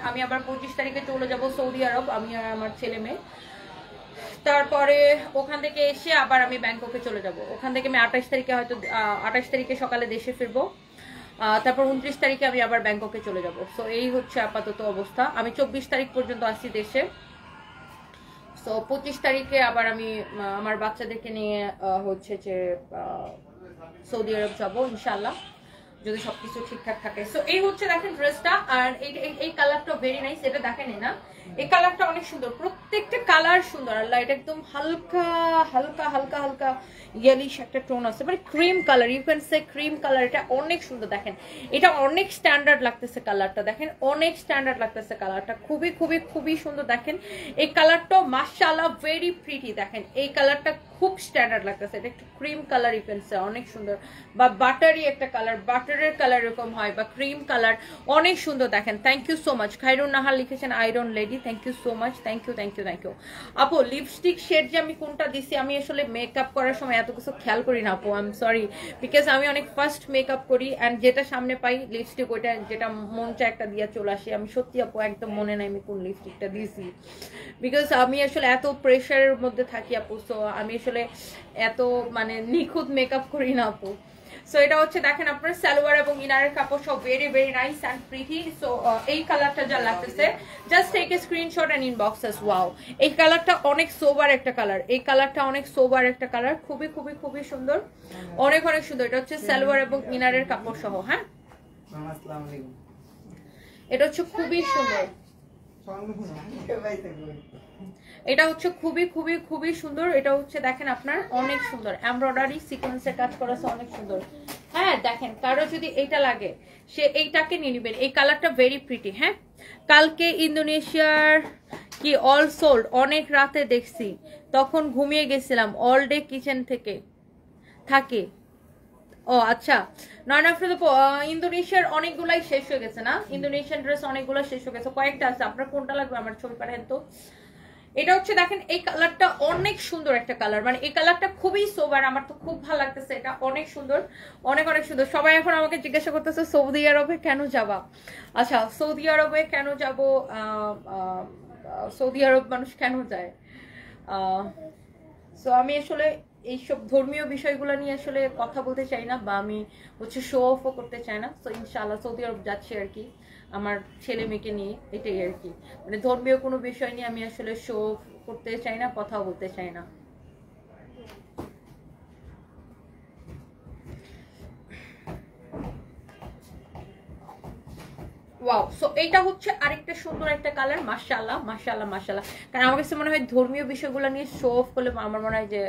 আমি আবার 25 তারিখে চলে যাব সৌদি আরব, আমি আর আমার ছেলে মেয়ে। তারপরে ওখান থেকে এসে আবার আমি ব্যাংককে চলে যাব। ওখান থেকে আমি 28 তারিখে হয়তো 28 তারিখে সকালে দেশে ফিরবো। তারপর 29 তারিখে আমি আবার ব্যাংককে চলে যাব। সো এই হচ্ছে আপাতত অবস্থা। আমি 24 তারিখ পর্যন্ত আসছি দেশে। সো 25 তারিখে আবার আমি আমার বাচ্চাদেরকে নিয়ে হচ্ছে যে সৌদি আরব যাবো ইনশাল্লাহ, যদি সবকিছু ঠিকঠাক থাকে। সো এই হচ্ছে দেখেন ড্রেসটা, আর এই কালারটা ভেরি নাইস। এটা দেখেন না, এই কালারটা অনেক সুন্দর, প্রত্যেকটা কালার সুন্দর। আল্লাহ, এটা একদম হালকা হালকা হালকা হালকা ইয়েলিশ একটা টোন আছে, মানে cream colour, you can say cream colour. এটা অনেক সুন্দর দেখেন, এটা অনেক স্ট্যান্ডার্ড লাগতেছে কালারটা, দেখেন অনেক স্ট্যান্ডার্ড লাগতেছে কালারটা, খুবই খুবই খুবই সুন্দর। দেখেন এই কালারটা মাশাআল্লাহ ভেরি প্রিটি, দেখেন এই কালারটা খুব স্ট্যান্ডার্ড লাগতেছে। এটা একটু cream colour, you can say অনেক সুন্দর, বা বাটারি একটা কালার, বাটারের কালার এরকম হয়, বা ক্রিম কালার, অনেক সুন্দর। দেখেন thank you so much. Khairun Nahar লিখেছেন iron lady, thank you so much, thank you thank you thank you আপু। লিপস্টিক শেড যে আমি কোনটা দিছি, আমি আসলে মেকআপ করার সময় এত কিছু খেয়াল করি না আপু, আই এম সরি, বিকজ আমি অনেক ফার্স্ট মেকআপ করি অ্যান্ড যেটা সামনে পাই লিপস্টিক ওইটা, যেটা মন চায় একটা দিয়ে চলে আসি। আমি সত্যি আপু একদম মনে নাই আমি কোন লিপস্টিকটা দিয়েছি, বিকজ আমি আসলে এত প্রেশারের মধ্যে থাকি আপু। সো আমি আসলে এত মানে নিখুঁত মেকআপ করি না আপু। সো এটা হচ্ছে দেখেন আপনার সালোয়ার এবং ইনারের কাপড় সব very very nice and pretty. So এই কালারটা যা লাগতেছে, just take a screenshot and ইনবক্সেস। ওয়াও, এই কালারটা অনেক সোবার একটা কালার, এই কালারটা অনেক সোবার একটা কালার, খুবই খুবই খুবই সুন্দর, অনেক অনেক সুন্দর। এটা হচ্ছে সালোয়ার এবং ইনারের কাপড় সহ। হ্যাঁ, এটা হচ্ছে খুবই সুন্দর, এটা হচ্ছে খুবই খুবই খুবই সুন্দর। এটা হচ্ছে দেখেন আপনার অনেক সুন্দর এমব্রয়ডারি সিকোয়েন্সের কাজ করা আছে, অনেক সুন্দর। হ্যাঁ দেখেন, কারো যদি এইটা লাগে সে এইটাকে নিয়ে নেবেন, এই কালারটা ভেরি প্রিটি। হ্যাঁ, কালকে ইন্দোনেশিয়ার কি অল সোল্ড, অনেক রাতে দেখছি, তখন ঘুমিয়ে গেছিলাম, অল ডে কিচেন থেকে থাকে। ও আচ্ছা, নয়ন আফরোজ ইন্দোনেশিয়ার অনেকগুলাই শেষ হয়ে গেছে না, ইন্দোনেশিয়ান ড্রেস অনেকগুলো শেষ হয়ে গেছে, কয়েকটা আছে। আপনার কোনটা লাগবে আমার ছবি পাঠান তো। এটা হচ্ছে দেখেন এই কালারটা অনেক সুন্দর একটা কালার, মানে এই কালারটা খুবই সোবার, আমার তো খুব ভালো লাগতেছে, এটা অনেক সুন্দর, অনেক অনেক সুন্দর। সবাই এখন আমাকে জিজ্ঞাসা করতেছে সৌদি আরবে কেন যাবা। আচ্ছা, সৌদি আরবে কেন যাব, সৌদি আরব মানুষ কেন যায়, সো আমি আসলে এইসব ধর্মীয় বিষয়গুলো নিয়ে আসলে কথা বলতে চাই না, বা আমি হচ্ছে শো অফও করতে চাই না। তো ইনশাআল্লাহ সৌদি আরব যাচ্ছি আর কি আমার ছেলে মেয়েকে নিয়ে, এটাই আর কি। মানে ধর্মীয় কোনো বিষয় নিয়ে আমি আসলে শো করতে চাই না, কথাও বলতে চাই না। ওয়াও, সো এইটা হচ্ছে আরেকটা সুন্দর একটা কালার, মাশাআল্লাহ মাশাআল্লাহ মাশাআল্লাহ। কারণ আমার কাছে মনে হয় ধর্মীয় বিষয়গুলো নিয়ে শো অফ করলে আমার মনে হয় যে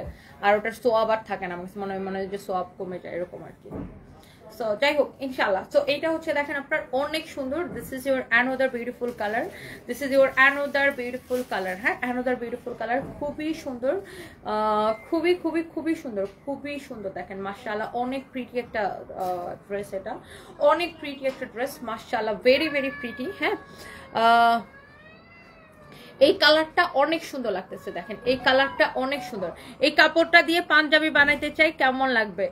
আর ওটার সোয়াব আর থাকে না, আমার কাছে মনে হয় যে সোয়াব কমে যায়, এরকম আর কি। সো যাই হোক ইনশাআল্লাহ। সো এইটা হচ্ছে দেখেন আপনার অনেক সুন্দর, this is your another beautiful colour, this is your another beautiful colour. হ্যাঁ, অ্যানাদার বিউটিফুল কালার, খুবই সুন্দর, খুবই খুবই খুবই সুন্দর, খুবই সুন্দর। দেখেন মাশাআল্লাহ অনেক প্রিটি একটা ড্রেস, এটা অনেক প্রিটি একটা ড্রেস, মাশাআল্লাহ ভেরি ভেরি প্রিটি। হ্যাঁ, এই কালারটা অনেক সুন্দর লাগতেছে, দেখেন এই কালারটা অনেক সুন্দর। এই কাপড়টা দিয়ে পাঞ্জাবি বানাইতে চাই, কেমন লাগবে?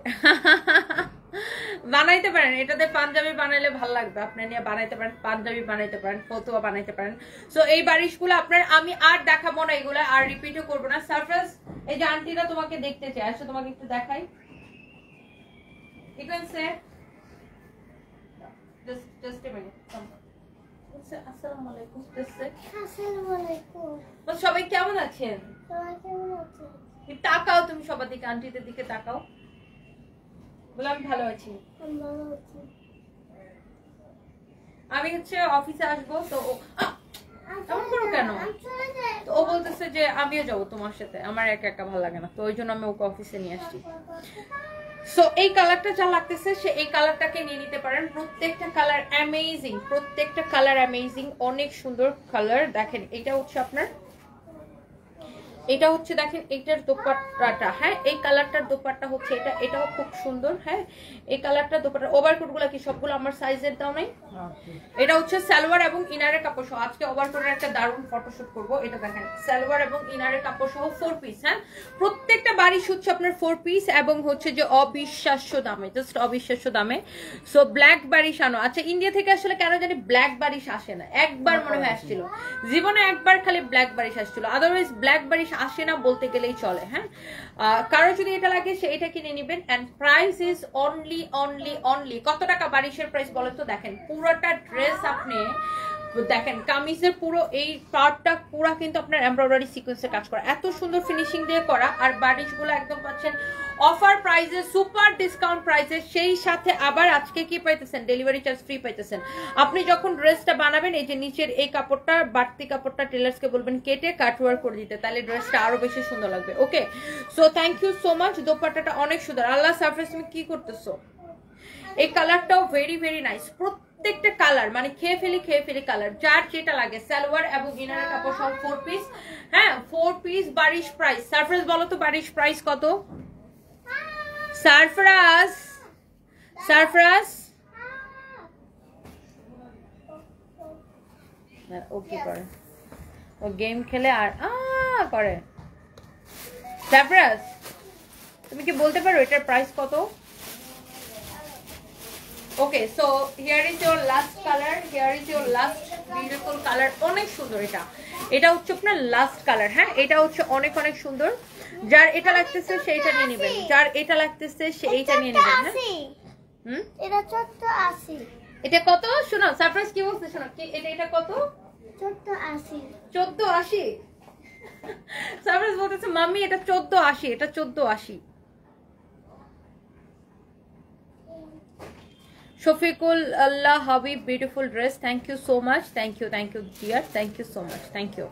বানাইতে পারেন, এটাতে পাঞ্জাবি বানাইলে ভালো লাগবে, আপনি নিয়ে বানাইতে পারেন, পাঞ্জাবি বানাইতে পারেন, ফতুয়া বানাইতে পারেন। সো এই বারিশগুলো আপনার আমি আর দেখাবো না, এগুলো আর রিপিটও করবো না। সারপ্রাইজ, এই যে আন্টিরা তোমাকে দেখতে চাই, আসো তোমাকে একটু দেখাই। Just a minute. আসসালামু আলাইকুম। আসসালামু আলাইকুম। সবাই কেমন আছেন? সবাই কেমন আছেন? তাকাও তুমি সবার দিকে, আন্টিদের দিকে তাকাও, বলে আমি ভালো আছি। আমি হচ্ছে অফিসে আসবো, তো এমন করো কেন? তো ও বলতেছে যে আমিও যাবো তোমার সাথে, আমার একা একা ভালো লাগে না, তো ওই জন্য আমি ওকে অফিসে নিয়ে আসছি। সো এই কালারটা যা লাগতেছে সে এই কালারটাকে নিয়ে নিতে পারেন, প্রত্যেকটা কালার অ্যামেজিং, প্রত্যেকটা কালার অ্যামেজিং, অনেক সুন্দর কালার। দেখেন এইটা হচ্ছে আপনার এটা হচ্ছে দেখেন এইটার দোপাট্টাটা, হ্যাঁ এই কালারটার দোপাট্টা হচ্ছে এটা, এটাও খুব সুন্দর। হ্যাঁ এই কালারটার দোপাট্টা। ওভারকোট গুলো কি সবগুলো আমার সাইজের দাও নাই? এটা হচ্ছে সালোয়ার এবং ইনারের কাপড় সহ। আজকে ওভারকোটের একটা দারুণ ফটোশুট করবো। এটা দেখেন সালোয়ার এবং ইনারের কাপড় সহ 4 পিস। হ্যাঁ প্রত্যেকটা বারিশ হচ্ছে আপনার 4 পিস এবং হচ্ছে যে অবিশ্বাস্য দামে, জাস্ট অবিশ্বাস্য দামে। সো ব্ল্যাক বারিশ আনো। আচ্ছা ইন্ডিয়া থেকে আসলে কেন জানি ব্ল্যাক বারিশ আসে না, একবার মনে হয় আসছিল জীবনে, একবার খালি ব্ল্যাক বারিশ আসছিল, আদারওয়াইজ ব্ল্যাক বারিশ আসে না বলতে গেলেই চলে। হ্যাঁ কারো যদি এটা লাগে সে এটা কিনে নেবেন। এন্ড প্রাইস ইজ অনলি কত টাকা বারিশের প্রাইস বলে তো? দেখেন পুরোটা ড্রেস আপনি দেখেন, কামিজের পুরো এই পার্টটা পুরো কিন্তু আপনার এমব্রয়ডারি সিকোয়েন্সে কাজ করা, এত সুন্দর ফিনিশিং দিয়ে করা। আর বারিশগুলো একদম পাচ্ছেন অফার প্রাইসে, সুপার ডিসকাউন্ট প্রাইসে। সেই সাথে আবার আজকে কি পাইতেছেন? ডেলিভারি চার্জ ফ্রি পাইতেছেন। আপনি যখন ড্রেসটা বানাবেন এই যে নিচের এই কাপড়টা, বাড়তি কাপড়টা টেলার্সকে বলবেন কেটে কাটওয়ার করে দিতে, তাহলে ড্রেসটা আরো বেশি সুন্দর লাগবে। Okay so thank you so much. দোপাট্টাটা অনেক সুন্দর। আল্লাহ সারফেস, তুমি কি করতেছো? এই কালারটাও ভেরি নাইস। প্রত্যেকটা কালার মানে খেয়ে ফেলি কালার, যার যেটা লাগে। সালোয়ার এবং ইনারের কাপড় সব 4 পিস। হ্যাঁ 4 পিস বারিশ প্রাইস। সারফেস বলো তো বারিশ প্রাইস কত? সারফরাজ ও কি করে? ও গেম খেলে আর করে। সারফরাজ তুমি কি বলতে পারো এটার প্রাইস কত? ওকে so here is your last colour, here is your last beautiful colour. অনেক সুন্দর এটা, এটা হচ্ছে আপনার লাস্ট কালার। হ্যাঁ এটা হচ্ছে অনেক সুন্দর। যার এটা লাগতেছে সেইটা নিয়ে নেবেন, যার এটা লাগতেছে সে এইটা নিয়ে নেবেন। হ্যাঁ এটা 1480। এটা কত? শোনো সারপ্রাইজ কি বলছে, শোনো কি এটা কত? 1480। 1480? সারপ্রাইজ বলতেছে মাম্মি এটা 1480, এটা 1480। Shafiqul Allah Habib, beautiful dress. Thank you so much. Thank you dear. Thank you so much. Thank you.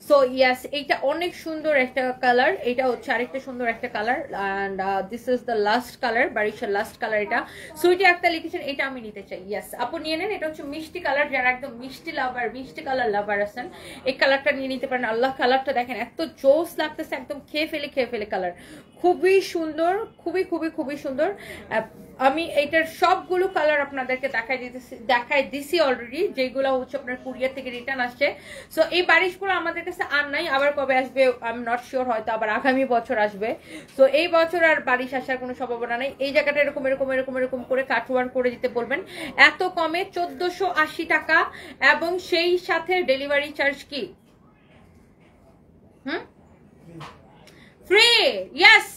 So yes, এটা অনেক সুন্দর একটা কালার, এটা হচ্ছে আরেকটা সুন্দর একটা colour. and this is the last color, বারিশের লাস্ট কালার এটা। সুইটি একটা লিখেছেন এটা আমি নিতে চাই। ইয়েস আপু নিয়ে নেন। এটা হচ্ছে মিষ্টি কালার, যারা একদম মিষ্টি লাভার, মিষ্টি কালার লাভার আছেন এই কালারটা নিয়ে নিতে পারেন। আল্লাহ কালারটা দেখেন এত জোস লাগতেছে, একদম খেয়ে ফেলে কালার। খুবই সুন্দর, খুবই সুন্দর। আমি এইটার সবগুলো কালার আপনাদেরকে দেখাই দিছি অলরেডি, যেগুলো হচ্ছে আপনার কুরিয়ার থেকে রিটার্ন আসছে। সো এই বারিশগুলো আমাদের কাছে আর নাই, আবার কবে আসবে আই এম নট শিওর, হয়তো আবার আগামী বছর আসবে। সো এই বছর আর বারিশ আসার কোনো সম্ভাবনা নেই। এই জায়গাটা এরকম করে কাটওয়ার করে দিতে বলবেন। এত কমে 1480 টাকা এবং সেই সাথে ডেলিভারি চার্জ কি ফ্রি। ইয়েস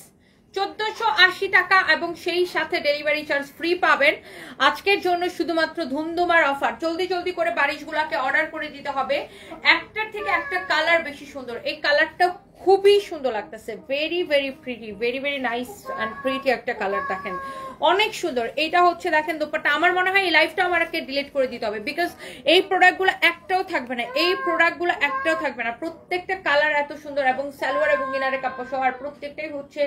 1480 টাকা এবং সেই সাথে ডেলিভারি চার্জ ফ্রি পাবেন। আজকের জন্য শুধুমাত্র ধুমধুমার অফার। জলদি করে বারিশগুলোকে অর্ডার করে দিতে হবে। একটার থেকে একটা কালার বেশি সুন্দর। এই কালারটা খুবই সুন্দর লাগতেছে, very pretty, very nice and pretty একটা কালার। দেখেন অনেক সুন্দর। এইটা হচ্ছে দেখেন দোপাট্টা। আমার মনে হয় এই লাইফটা আমাকে ডিলিট করে দিতে হবে, বিকজ এই প্রোডাক্টগুলো একটাও থাকবে না, প্রত্যেকটা কালার এত সুন্দর। এবং সালোয়ার এবং ইনারের কাপড় সহ, আর প্রত্যেকটাই হচ্ছে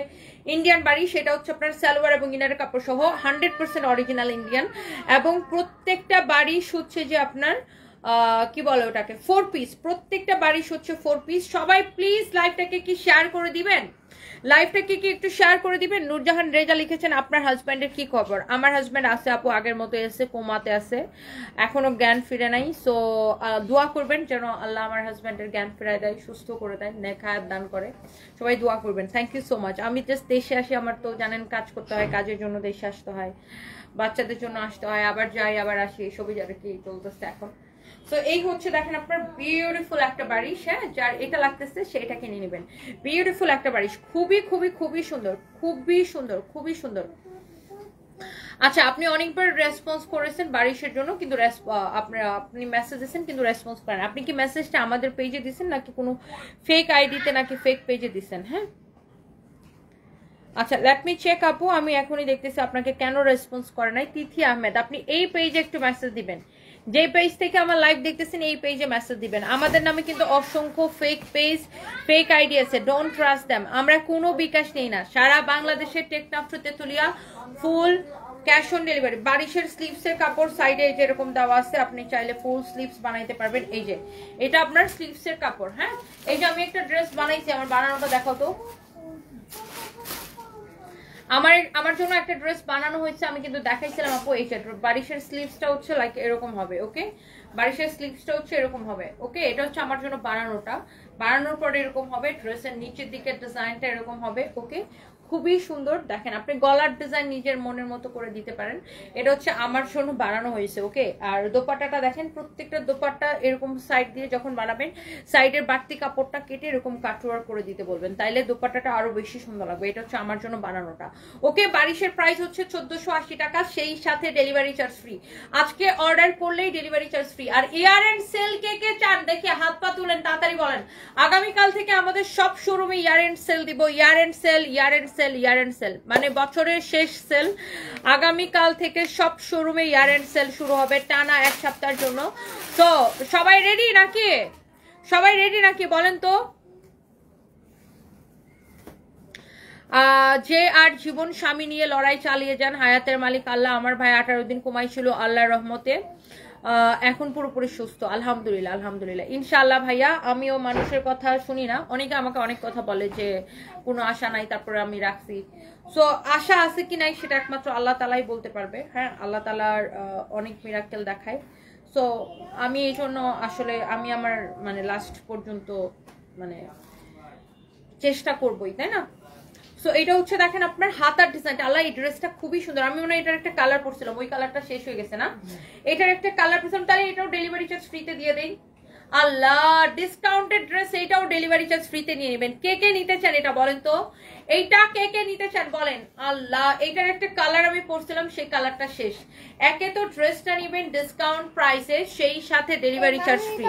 ইন্ডিয়ান বাড়ি। সেটা হচ্ছে আপনার সালোয়ার এবং ইনারের কাপড় সহ 100% অরিজিনাল ইন্ডিয়ান। এবং প্রত্যেকটা বাড়ি হচ্ছে যে আপনার কি বলে ওটাকে 4 পিস। প্রত্যেকটা বারিশ হচ্ছে 4 পিস। সবাই প্লিজ লাইভটাকে কি শেয়ার করে দিবেন, লাইভটাকে কি একটু শেয়ার করে দিবেন। নূরজাহান রেজা লিখেছেন আপনার হাজব্যান্ডের কি খবর? আমার হাজব্যান্ড আছে আপু, আগের মতো এসে কোমাতে আছে, এখনো জ্ঞান ফিরে নাই। সো দোয়া করবেন যেন আল্লাহ আমার হাজব্যান্ডের জ্ঞান ফিরায় দেয়, সুস্থ করে দেয়, নেক হায়াত দান করে। সবাই দোয়া করবেন। Thank you so much. আমি জাস্ট দেশে আসি, আমার তো জানেন কাজ করতে হয়, কাজের জন্য দেশে আসতে হয়, বাচ্চাদের জন্য আসতে হয়, আবার যাই আবার আসি, এসবই যাবে কি চলতেছে এখন। সো এই হচ্ছে দেখেন আপনার বিউটিফুল একটা বারিশ। হ্যাঁ যার এটা লাগতেছে সেটা কিনে নেবেন। বিউটিফুল একটা বারিশ, খুবই সুন্দর। আচ্ছা আপনি অনেকবার রেসপন্স করেছেন বারিশের জন্য, কিন্তু আপনি মেসেজ দিয়েছেন কিন্তু রেসপন্স করেন। আপনি কি মেসেজটা আমাদের পেজে দিয়েছেন নাকি কোনো ফেক আইডিতে নাকি ফেক পেজে দিয়েছেন? হ্যাঁ আচ্ছা লেট মি চেক আপু, আমি এখনই দেখতেছি আপনাকে কেন রেসপন্স করে নাই। তিথি আহমেদ, আপনি এই পেজে একটু মেসেজ দিবেন, যে পেজ থেকে আমার লাইভ দেখতেছেন এই পেজে মেসেজ দিবেন। আমাদের নামে কিন্তু অসংখ্য ফেক পেজ, ফেক আইডি আছে, ডোন্ট ট্রাস্ট দেম। আমরা কোনো বিকাশ নেই না, সারা বাংলাদেশের Teknaf Tetulia full cash on delivery. বারিশের স্লিভসের কাপড় সাইডে এই যে এরকম দেওয়া আছে, আপনি চাইলে ফুল স্লিভস বানাইতে পারবেন। এই যে এটা আপনার স্লিভসের কাপড়। হ্যাঁ, এই যে আমি একটা ড্রেস বানাইছি, আমার বানানোটা দেখাও তো। আমার জন্য একটা ড্রেস বানানো হয়েছে, আমি কিন্তু দেখাইছিলাম আপু। এই যে বারিশের স্লিভসটা হচ্ছে লাইক এরকম হবে। ওকে, বারিশের স্লিভসটা হচ্ছে এরকম হবে। ওকে, এটা হচ্ছে আমার জন্য বানানোটা। বানানোর পরে এরকম হবে, ড্রেসের নিচের দিকের ডিজাইনটা এরকম হবে। ওকে, খুবই সুন্দর। দেখেন, আপনি গলার ডিজাইন নিজের মনের মতো করে দিতে পারেন। এটা হচ্ছে আমার জন্য বানানো হয়েছে। ওকে, আর দোপাট্টাটা দেখেন, প্রত্যেকটা দোপাট্টা এরকম সাইড দিয়ে যখন বানাবেন, সাইডের বাড়তি কাপড়টা কেটে এরকম কাটওয়ার্ক করে দিতে বলবেন, তাইলে দোপাট্টাটা আরো বেশি সুন্দর লাগবে। এটা হচ্ছে আমার জন্য বানানোটা। ওকে, বারিশের প্রাইস হচ্ছে 1480 টাকা, সেই সাথে ডেলিভারি চার্জ ফ্রি। আজকে অর্ডার করলেই ডেলিভারি চার্জ ফ্রি। আর ইয়ার এন্ড সেল কে কে চান দেখি হাত পা তুলেন, তাড়াতাড়ি বলেন। আগামীকাল থেকে আমাদের সব শোরুমে ইয়ার এন্ড সেল দিব। Year end sale, year end sale, year end sale, মানে বছরের শেষ সেল। আগামীকাল থেকে সব শোরুমে ইয়ার এন্ড সেল শুরু হবে টানা এক সপ্তাহের জন্য। তো সবাই রেডি নাকি? সবাই রেডি নাকি বলেন তো? যে আর জীবন স্বামী নিয়ে লড়াই চালিয়ে যান, হায়াতের মালিক আল্লাহ। আমার ভাই 18 দিন কমাইছিল আল্লাহর রহমতে, এখন পুরোপুরি সুস্থ আলহামদুলিল্লাহ। আলহামদুলিল্লাহ, ইনশাআল্লাহ। ভাইয়া, আমিও মানুষের কথা শুনি না, অনেকে আমাকে অনেক কথা বলে যে কোনো আশা নাই, তারপরে আমি রাখছি। সো আশা আছে কি নাই সেটা একমাত্র আল্লাহ তালাই বলতে পারবে। হ্যাঁ, আল্লাহ তালার অনেক মিরাক্কেল দেখায়। সো আমি এই জন্য আসলে আমি আমার মানে লাস্ট পর্যন্ত মানে চেষ্টা করবোই, তাই না? সো এটা হচ্ছে দেখেন আপনার হাতার ডিজাইনটা। আল্লাহ, এই ড্রেসটা খুবই সুন্দর। আমি মনে হয় এটার একটা কালার পড়ছিলাম, ওই কালারটা শেষ হয়ে গেছে না? এটার একটা কালার পড়ছিলাম, তাহলে এটাও ডেলিভারি চার্জ ফ্রিতে দিয়ে দেই। আল্লাহ, ডিসকাউন্টেড ড্রেস, এইটাও ডেলিভারি চার্জ ফ্রিতে নিয়ে নেবেন। কে কে নিতে চান এটা বলেন তো? এইটা কে কে নিতে চান বলেন। আল্লাহ, এইটার একটা কালার আমি পড়ছিলাম, সেই কালারটা শেষ। একে তো ড্রেসটা নেবেন ডিসকাউন্ট প্রাইসে, সেই সাথে delivery charge free.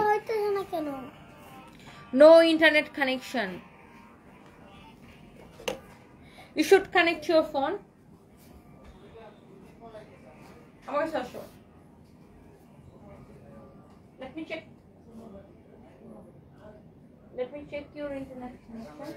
No internet connection. You should connect your phone. আমার কাছে আসো। Let me check. Let me check your internet connection.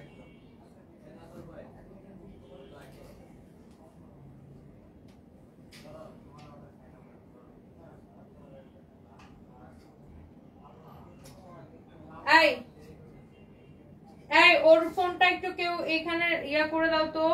এই এই ওর ফোনটা একটু কেউ এখানে ইয়া করে দাও তো।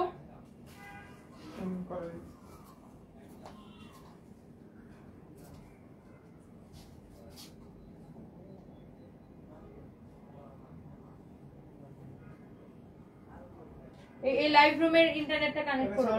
এই লাইভ রুমের ইন্টারনেটটা কানেক্ট করে দাও।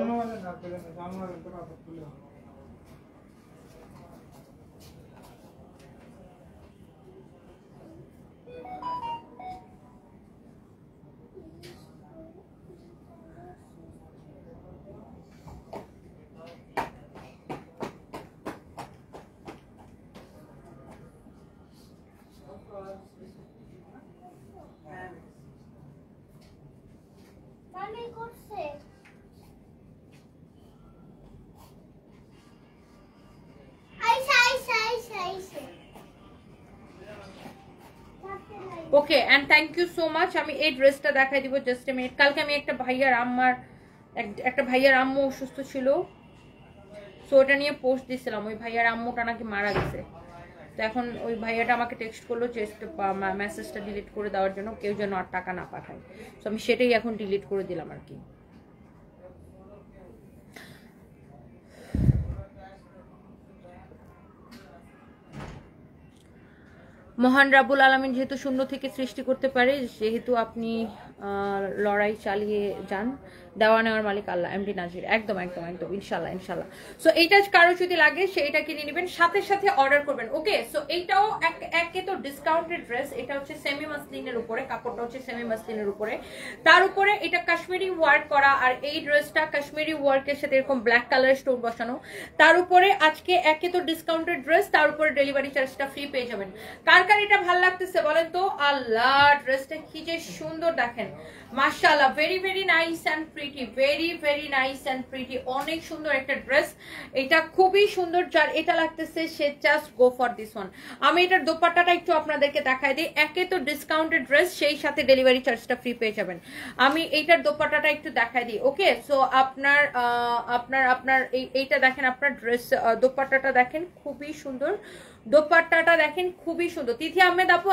Okay, and thank you so much. আমি এই ড্রেসটা দেখাই দিব জাস্ট এ মিনিট। কালকে আমি একটা ভাইয়ার আম্মু অসুস্থ ছিল, সো ওটা নিয়ে পোস্ট দিছিলাম। ওই ভাইয়ার আম্মুটা নাকি মারা গেছে। তো এখন ওই ভাইয়াটা আমাকে টেক্সট করলো যে মেসেজটা ডিলিট করে দেওয়ার জন্য, কেউ যেন আর টাকা না পাঠায়। তো আমি সেটাই এখন ডিলিট করে দিলাম আর কি। মহান রাব্বুল আলামিন যেহেতু শূন্য থেকে সৃষ্টি করতে পারে, যেহেতু আপনি লড়াই চালিয়ে যান, দেওয়া নেওয়ার মালিক আল্লাহ। এমডি নাজির, একদম একদম একদম, ইনশাল্লাহ ইনশাল্লাহ। সো এইটা কারো যদি লাগে সেইটা কিনে নেবেন, সাথে সাথে অর্ডার করবেন। ওকে, সো এইটাও একে তো ডিসকাউন্টেড ড্রেস। এটা হচ্ছে সেমি মাসলিনের উপরে, কাপড়টা হচ্ছে সেমি মাসলিনের উপরে, তার উপরে এটা কাশ্মীরি ওয়ার্ক করা। আর এই ড্রেসটা কাশ্মীরি ওয়ার্কের সাথে এরকম ব্ল্যাক কালারের স্টোন বসানো। তার উপরে আজকে একে তো ডিসকাউন্টেড ড্রেস, তার উপরে ডেলিভারি চার্জটা ফ্রি পেয়ে যাবেন। কার কার এটা ভালো লাগতেছে বলেন তো? আল্লাহ, ড্রেসটা কি যে সুন্দর দেখেন, মাশাআল্লাহ, very very nice and pretty. Pretty, very very nice and pretty, অনেক সুন্দর একটা ড্রেস। এটা খুবই সুন্দর, যার এটা লাগতেছে সে just go for this one. আমি এটার দোপাট্টাটা একটু আপনাদেরকে দেখাই দিই। একে তো ডিসকাউন্টেড ড্রেস, সেই সাথে ডেলিভারি চার্জটা ফ্রি পেয়ে যাবেন। আমি এইটার দোপাট্টাটা একটু দেখাই দিই। ওকে, সো আপনার এইটা দেখেন, আপনার ড্রেস দোপাট্টাটা দেখেন খুবই সুন্দর, দোপাট্টাটা দেখেন খুবই সুন্দর। তিথি আহমেদ আপু,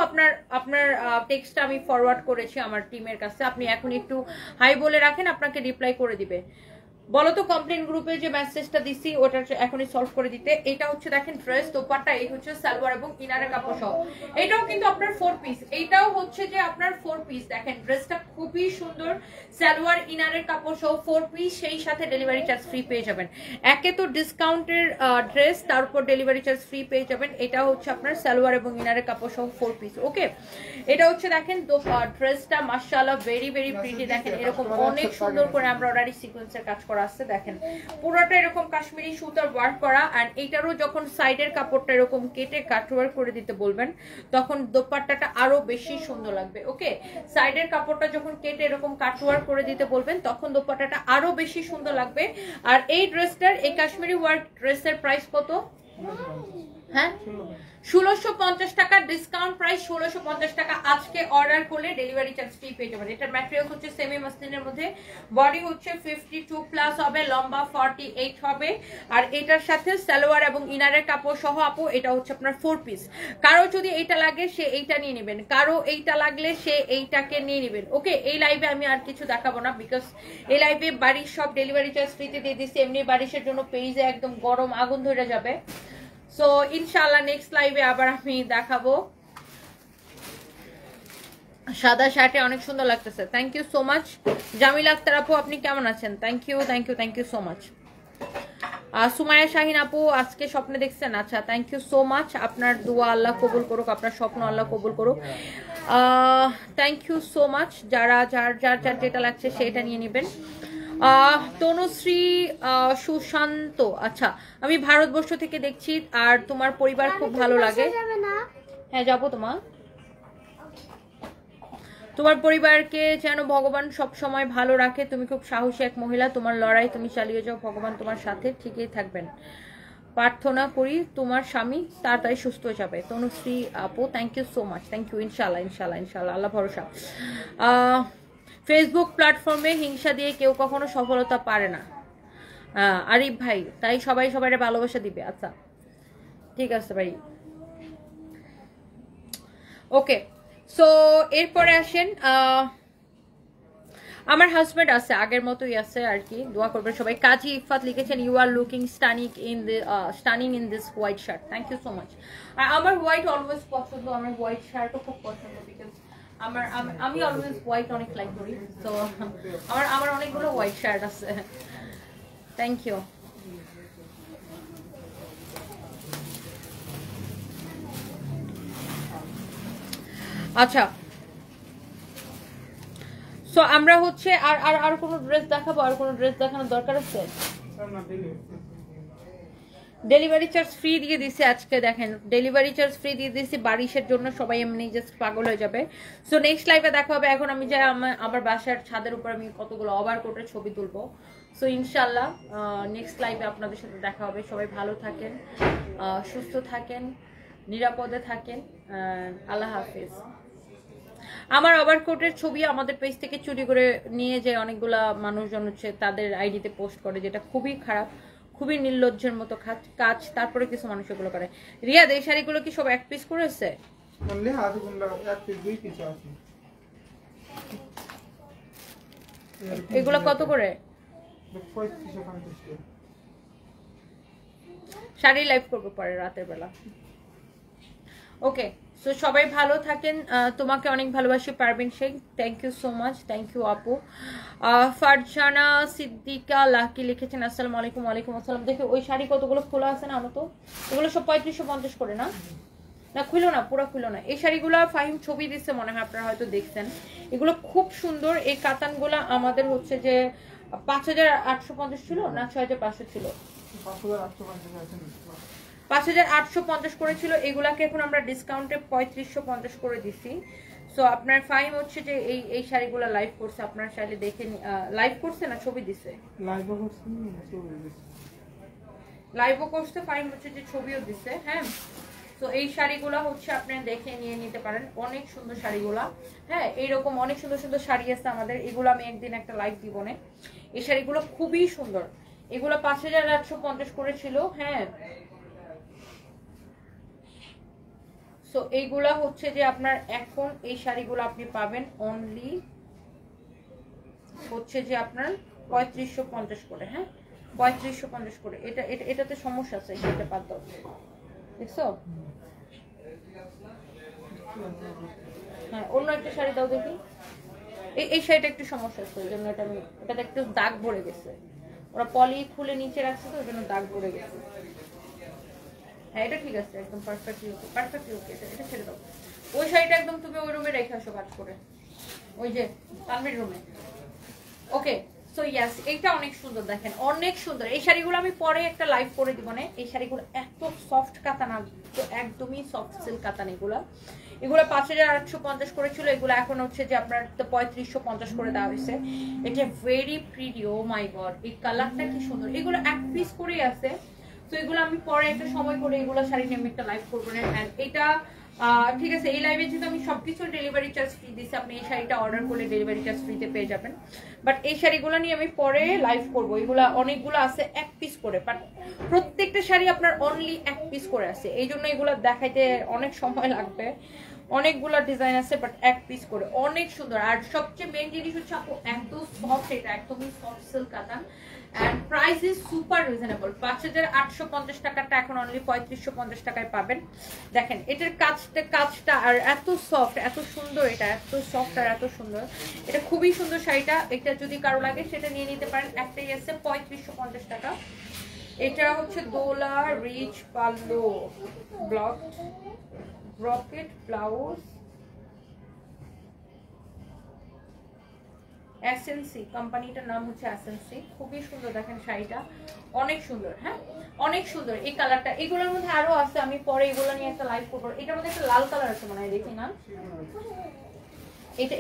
আপনার টেক্সটটা আমি ফরওয়ার্ড করেছি আমার টিমের কাছে, আপনি এখন একটু হাই বলে রাখেন, আপনাকে রিপ্লাই করে দিবে। বলো তো কমপ্লেন গ্রুপে যে মেসেজটা দিছি ওটা এখনই সলভ করে দিতে। এটা হচ্ছে দেখেন ড্রেস, দোপাট্টা, এই হচ্ছে সালোয়ার এবং ইনারের কাপড় সহ। এটাও কিন্তু আপনার 4 পিস, এইটাও হচ্ছে যে আপনার 4 পিস। দেখেন ড্রেসটা খুবই সুন্দর, সালোয়ার ইনারের কাপড় সহ 4 পিস, সেই সাথে ডেলিভারি চার্জ ফ্রি পেয়ে যাবেন। একে তো ডিসকাউন্টের ড্রেস, তারপর ডেলিভারি চার্জ ফ্রি পেয়ে যাবেন। এটা হচ্ছে আপনার সালোয়ার এবং ইনারের কাপড় সহ 4 পিস। ওকে, এটা হচ্ছে দেখেন ড্রেসটা মাশাআল্লাহ ভেরি ভেরি প্রিটি। দেখেন এরকম অনেক সুন্দর করে এমব্রয়ডারি সিকোয়েন্সের কাজ করা আছে। দেখেন পুরোটা এরকম কাশ্মীরি সুতার ওয়ার্ক করা, আর এইটারও যখন সাইডের কাপড়টা এরকম কেটে কাটওয়ার্ক করে দিতে বলবেন তখন দোপাট্টাটা আরো বেশি সুন্দর লাগবে। ওকে, সাইডের কাপড়টা যখন কেটে এরকম কাটওয়ার্ক করে দিতে বলবেন তখন দোপাট্টাটা আরো বেশি সুন্দর লাগবে। আর এই ড্রেসটার, এই কাশ্মীরি ওয়ার্ক ড্রেসের প্রাইস কত? হ্যাঁ, 1650 টাকা ডিসকাউন্ট প্রাইস, 1650 টাকা। আজকে অর্ডার করলে ডেলিভারি চার্জ ফ্রি পেয়ে যাবেন। এটার ম্যাটেরিয়াল হচ্ছে সেমি মাসলিনের মধ্যে, বডি হচ্ছে 52 প্লাস হবে, লম্বা 48 হবে, আর এটার সাথে সালোয়ার এবং ইনারের কাপড় সহ আপু এটা হচ্ছে আপনার 4 পিস। কারো যদি এইটা লাগে সে এইটা নিয়ে নেবেন, কারো এইটা লাগলে সে এইটাকে নিয়ে নেবেন। ওকে, এই লাইভে আমি আর কিছু দেখাবো না, বিকজ এই লাইভে বাড়ির সব ডেলিভারি চার্জ ফ্রিতে দিয়ে দিচ্ছি। এমনি বারিশের জন্য পেজে একদম গরম আগুন ধরে যাবে। সো ইনশাআল্লাহ নেক্সট লাইভে আবার আমি দেখাবো। সাদা শার্টে অনেক সুন্দর লাগতেছে, thank you so much. Jamil Akter আপু আপনি কেমন আছেন? Thank you thank you thank you so much. Sumaiya Shahin আপু আজকে স্বপ্নে দেখছেন? আচ্ছা, থ্যাংক ইউ সো মাচ। আপনার দোয়া আল্লাহ কবুল করুক, আপনার স্বপ্ন আল্লাহ কবুল করুক। Thank you so much. যারা যার যার যার যেটা লাগছে সেটা নিয়ে নেবেন। তনুশ্রী সুশান্ত, আচ্ছা আমি ভারতবর্ষ থেকে দেখছি, আর তোমার পরিবার খুব ভালো লাগে। হ্যাঁ যাবো তোমার পরিবারকে যেন ভগবান সব সময় ভালো রাখে, তুমি খুব সাহসী এক মহিলা, তোমার লড়াই তুমি চালিয়ে যাও, ভগবান তোমার সাথে ঠিকই থাকবেন। প্রার্থনা করি তোমার স্বামী তাড়াতাড়ি সুস্থ হয়ে যাবে। তনুশ্রী আপু thank you so much, thank you. ইনশাল্লাহ ইনশাল্লাহ ইনশাল্লাহ, আল্লাহ ভরসা। ফেসবুক প্ল্যাটফর্মে হিংসা দিয়ে কেউ কখনো সফলতা পারে না আরিফ ভাই, তাই সবাই সবাই ভালোবাসা দিবে। আচ্ছা ঠিক আছে ভাই, ওকে। সো এরপরে আসেন, আমার হাজবেন্ড আছে আগের মতোই আছে আর কি, দোয়া করবেন সবাই। কাজী ইফাত লিখেছেন you are looking stunning in this white shirt, thank you so much. আর আমার হোয়াইট অলওয়েজ পছন্দ, আমার হোয়াইট শার্টও খুব পছন্দ, বিকজ আমি অলওয়েজ হোয়াইট অনেক লাইক করি। তো আমার অনেকগুলো হোয়াইট শার্ট আছে, থ্যাংক ইউ। আচ্ছা, সো আমরা হচ্ছে আর কোনো ড্রেস দেখাবো? আর কোনো ড্রেস দেখানোর দরকার আছে? ডেলিভারি চার্জ ফ্রি দিয়ে দিছি আজকে, দেখেন ডেলিভারি চার্জ ফ্রি দিয়ে দিছি বারিশের জন্য, সবাই এমনি জাস্ট পাগল হয়ে যাবে। সো নেক্সট লাইভে দেখা হবে। এখন আমি যাই আমার বাসার ছাদের উপর আমি কতগুলো ওভারকোটের ছবি তুলবো। সো ইনশাল্লাহ নেক্সট লাইভে আপনাদের সাথে দেখা হবে। সবাই ভালো থাকেন, সুস্থ থাকেন, নিরাপদে থাকেন, আল্লাহ হাফিজ। আমার ওভারকোটের ছবি আমাদের পেজ থেকে চুরি করে নিয়ে যায় অনেকগুলা মানুষজন হচ্ছে তাদের আইডিতে পোস্ট করে, যেটা খুবই খারাপ, খুবই নির্লজ্জের মতো কাজ। তারপরে কিছু মানুষ এগুলো করে। রিয়াদ এই শাড়িগুলো কি সব এক পিস করেছে? এগুলো কত করে? শাড়ি লাইভ করবো পরে রাতের বেলা। ওকে, সো সবাই ভালো থাকেন, তোমাকে অনেক ভালোবাসি Parvin Sheikh, thank you so much, thank you আপু। ফারজানা সিদ্দিকা লাকি লিখেছেন আসসালামু আলাইকুম। ওয়ালাইকুম আসসালাম। দেখে ওই শাড়ি কতগুলো খোলা আছে না? আনো তো, এগুলো সব 3550 করে না? না খুলো না, পুরো খুলো না। এই শাড়িগুলো ফাহিম ছবি দিচ্ছে মনে হয়, আপনারা হয়তো দেখছেন। এগুলো খুব সুন্দর। এই কাতানগুলো আমাদের হচ্ছে যে 5850 ছিল না 6500 ছিল? 5850 করেছিল, এগুলাকে এখন আমরা ডিসকাউন্টে 3550 করে দিছি। সো আপনার ফাইম হচ্ছে যে এই শাড়িগুলো লাইভ করছে, আপনার শাড়ি দেখে লাইভ করছে না ছবি দিছে, লাইভও করছে, ফাইম হচ্ছে যে ছবিও দিছে। হ্যাঁ, তো এই শাড়িগুলো হচ্ছে আপনি দেখে নিয়ে নিতে পারেন, অনেক সুন্দর শাড়িগুলা। হ্যাঁ, এইরকম অনেক সুন্দর সুন্দর শাড়ি আছে আমাদের, এগুলো আমি একদিন একটা লাইভ দিব না। এই শাড়িগুলো খুবই সুন্দর, এগুলো 5850 করেছিল। হ্যাঁ, সো এইগুলা হচ্ছে যে আপনার এখন এই শাড়িগুলো আপনি পাবেন অনলি হচ্ছে যে আপনার 3550 করে। হ্যাঁ, 3550 করে। এটাতে সমস্যা আছে, এটা বাদ দাও, দেখছো? হ্যাঁ, অন্য একটা শাড়ি দাও দেখি। এই শাড়িটা একটু সমস্যা আছে, ওই জন্য এটাতে একটু দাগ ভরে গেছে, ওরা পলি খুলে নিচে রাখছে তো ওই জন্য দাগ ভরে গেছে। হ্যাঁ, এটা ঠিক আছে, একদম পারফেক্টলি ওকে, পারফেক্টলি ওকে। এটা ছেড়ে দাও, ওই শাড়িটা একদম তুমি ওই রুমে রেখে আসো কাজ করে, ওই যে তানভীর রুমে। ওকে, সো ইয়েস, এইটা অনেক সুন্দর, দেখেন অনেক সুন্দর। এই শাড়িগুলো আমি পরে একটা লাইভ করে দিব না। এই শাড়িগুলো এত সফট কাতান, তো একদমই সফট সিল্ক কাতান। এগুলো 5850 করেছিল, এগুলো এখন হচ্ছে যে আপনার 3550 করে দেওয়া হয়েছে। এটা very pretty, O my god, এই কালারটা কি সুন্দর। এগুলো এক পিস করেই আছে, তো এগুলো আমি পরে একটা সময় করে এগুলো শাড়ি নিয়ে আমি একটা লাইভ করবো না। অ্যান্ড এটা ঠিক আছে, এই লাইভে যেহেতু আমি সবকিছু ডেলিভারি চার্জ ফ্রি দিচ্ছি, আপনি এই শাড়িটা অর্ডার করলে ডেলিভারি চার্জ ফ্রিতে পেয়ে যাবেন। বাট এই শাড়িগুলো নিয়ে আমি পরে লাইভ করবো। এগুলা অনেকগুলো আছে এক পিস করে, বাট প্রত্যেকটা শাড়ি আপনার অনলি এক পিস করে আছে, এই জন্য এগুলো দেখাইতে অনেক সময় লাগবে। অনেকগুলো ডিজাইন আছে বাট এক পিস করে, অনেক সুন্দর। আর সবচেয়ে মেইন জিনিস হচ্ছে আপু এত সফট, এটা একদমই সফট সিল্ক কাতান। And price is super reasonable. 5850 টাকাটা এখন অনলি 3550 টাকায় পাবেন। দেখেন এটার কাজটা আর এত সফট, এত সুন্দর, এটা এত সফট আর এত সুন্দর, এটা খুবই সুন্দর শাড়িটা। এটা যদি কারো লাগে সেটা নিয়ে নিতে পারেন, একটাই আছে 3550 টাকা। এটা হচ্ছে দোলা রিচ পাল্লু ব্রকেট ব্লাউজ, এসএনসি কোম্পানিটার নাম হচ্ছে এসএনসি। খুবই সুন্দর, দেখেন শাড়িটা অনেক সুন্দর। হ্যাঁ, অনেক সুন্দর এই কালারটা। এগুলোর মধ্যে আরো আছে, আমি পরে এগুলো নিয়ে একটা লাইভ করবো। এটার মধ্যে একটা লাল কালার আছে মনে হয়, দেখি না,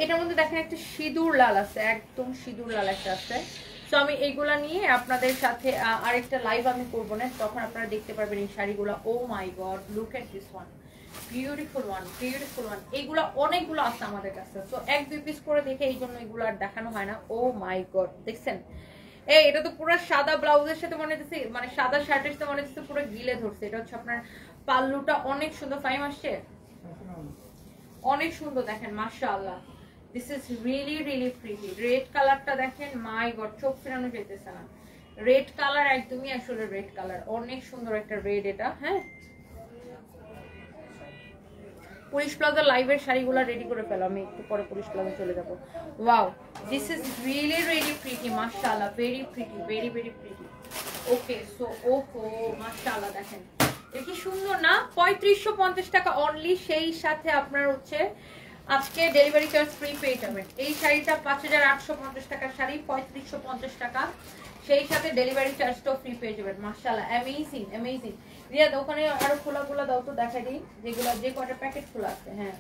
এটার মধ্যে দেখেন একটা সিঁদুর লাল আছে, একদম সিঁদুর লাল একটা আছে। তো আমি এইগুলা নিয়ে আপনাদের সাথে আরেকটা লাইভ আমি করবো না, তখন আপনারা দেখতে পারবেন এই শাড়িগুলো। Oh my God, look at this one, beautiful one, beautiful one. এইগুলো অনেকগুলো আছে আমাদের কাছে, তো এক দুই পিস করে দেখে এই জন্য এগুলো আর দেখানো হয় না। ও মাই গড, দেখছেন? এটা তো পুরো সাদা ব্লাউজের সাথে মনে হচ্ছে, মানে সাদা শার্টের সাথে মনে হচ্ছে পুরো গিলে ধরছে। এটা হচ্ছে আপনার পাল্লুটা অনেক সুন্দর, ফাইম আসছে, অনেক সুন্দর। দেখেন মাশাআল্লাহ, this is really really pretty. Red কালারটা দেখেন, মাই গড, চোখ ফেরানো যেতেছে না। রেড কালার একদমই আসলে রেড কালার, অনেক সুন্দর একটা রেড এটা। হ্যাঁ, পুলিশ প্লাজা লাইভের শাড়িগুলো রেডি করে ফেলো, আমি একটু পরে পুলিশ প্লাজা চলে যাবো। Wow, this is really really pretty, মাশাআল্লাহ, very pretty, very very pretty. Okay, so ওহো মাশাআল্লাহ, দেখেন কি সুন্দর না, 3550 টাকা অনলি। সেই সাথে আপনার হচ্ছে আজকে ডেলিভারি চার্জ ফ্রি পেয়ে যাবেন। এই শাড়িটা 5850 টাকার শাড়ি, 3550 টাকা, সেই সাথে ডেলিভারি চার্জটাও ফ্রি পেয়ে যাবেন। মাশাআল্লাহ, অ্যামেজিং অ্যামেজিং। রিয়া ওখানে আরো খোলা দাও তো, দেখা দিই যেগুলো, যে কটা প্যাকেট খোলা আছে। হ্যাঁ,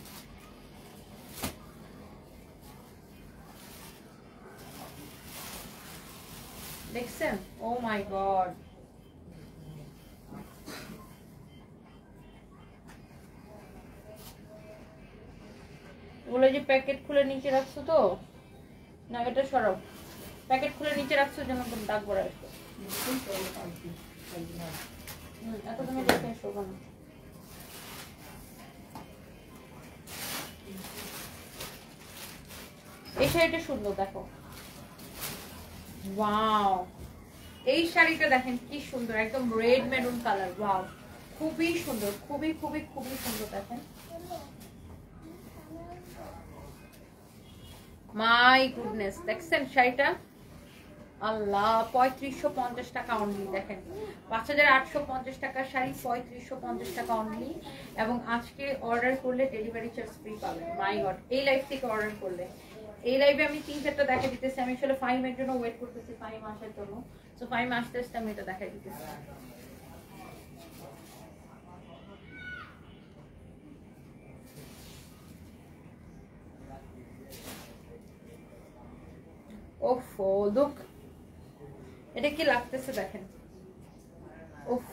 দেখছেন? ও মাই গড, ওগুলো যে প্যাকেট খুলে নিচে রাখছো তো, না এটা সরাও, প্যাকেট খুলে নিচে রাখছো যেন দাগ ভরা আসবে। এত তুমি দেখে এসো কেন? এই শাড়িটা সুন্দর, দেখো, ওয়াও, এই শাড়িটা দেখেন কি সুন্দর, একদম রেড মেরুন কালার। ওয়াও, খুবই সুন্দর, খুবই খুবই খুবই সুন্দর। দেখেন, মাই গুডনেস, দেখছেন শাড়িটা? আল্লাহ, 3550 টাকা অনলি। দেখেন 5850 টাকার শাড়ি, 3550 টাকা অনলি। এবং আজকে অর্ডার করলে ডেলিভারি চার্জ ফ্রি পাবেন। মাই গড, এই লাইভ থেকে অর্ডার করলে, এই লাইভে আমি 3-4টা দেখা দিতেছি। আমি আসলে ফাইমের জন্য ওয়েট করতেছি, ফাইম আসার জন্য। তো ফাইম আসতে আসতে আমি এটা দেখা দিতেছি। ওফো লুক, এটা কি লাগতেছে দেখেন। ওফ,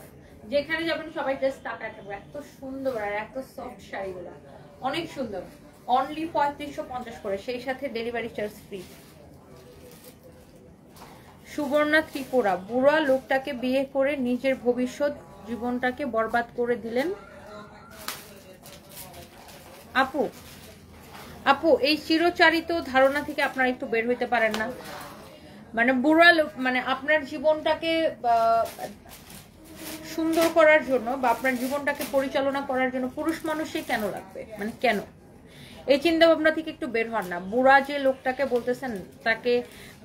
যেখানে যাবেন সবাই জাস্ট তাকায় থাকবে, এত সুন্দর আর এত সফট শাড়িগুলো, অনেক সুন্দর। অনলি 3550 করে, সেই সাথে delivery charge free. Subarna Tripura, বুড়া লোকটাকে বিয়ে করে নিজের ভবিষ্যৎ জীবনটাকে বরবাদ করে দিলেন। আপু আপু এই চিরচারিত ধারণা থেকে আপনারা একটু বের হইতে পারেন না? মানে বুড়া লোক, মানে আপনার জীবনটাকে সুন্দর করার জন্য বা আপনার জীবনটাকে পরিচালনা করার জন্য পুরুষ মানুষই কেন লাগবে? মানে কেন? এই চিন্তা ভাবনা থেকে একটু বের হন না। বুড়া যে লোকটাকে বলতেছেন তাকে,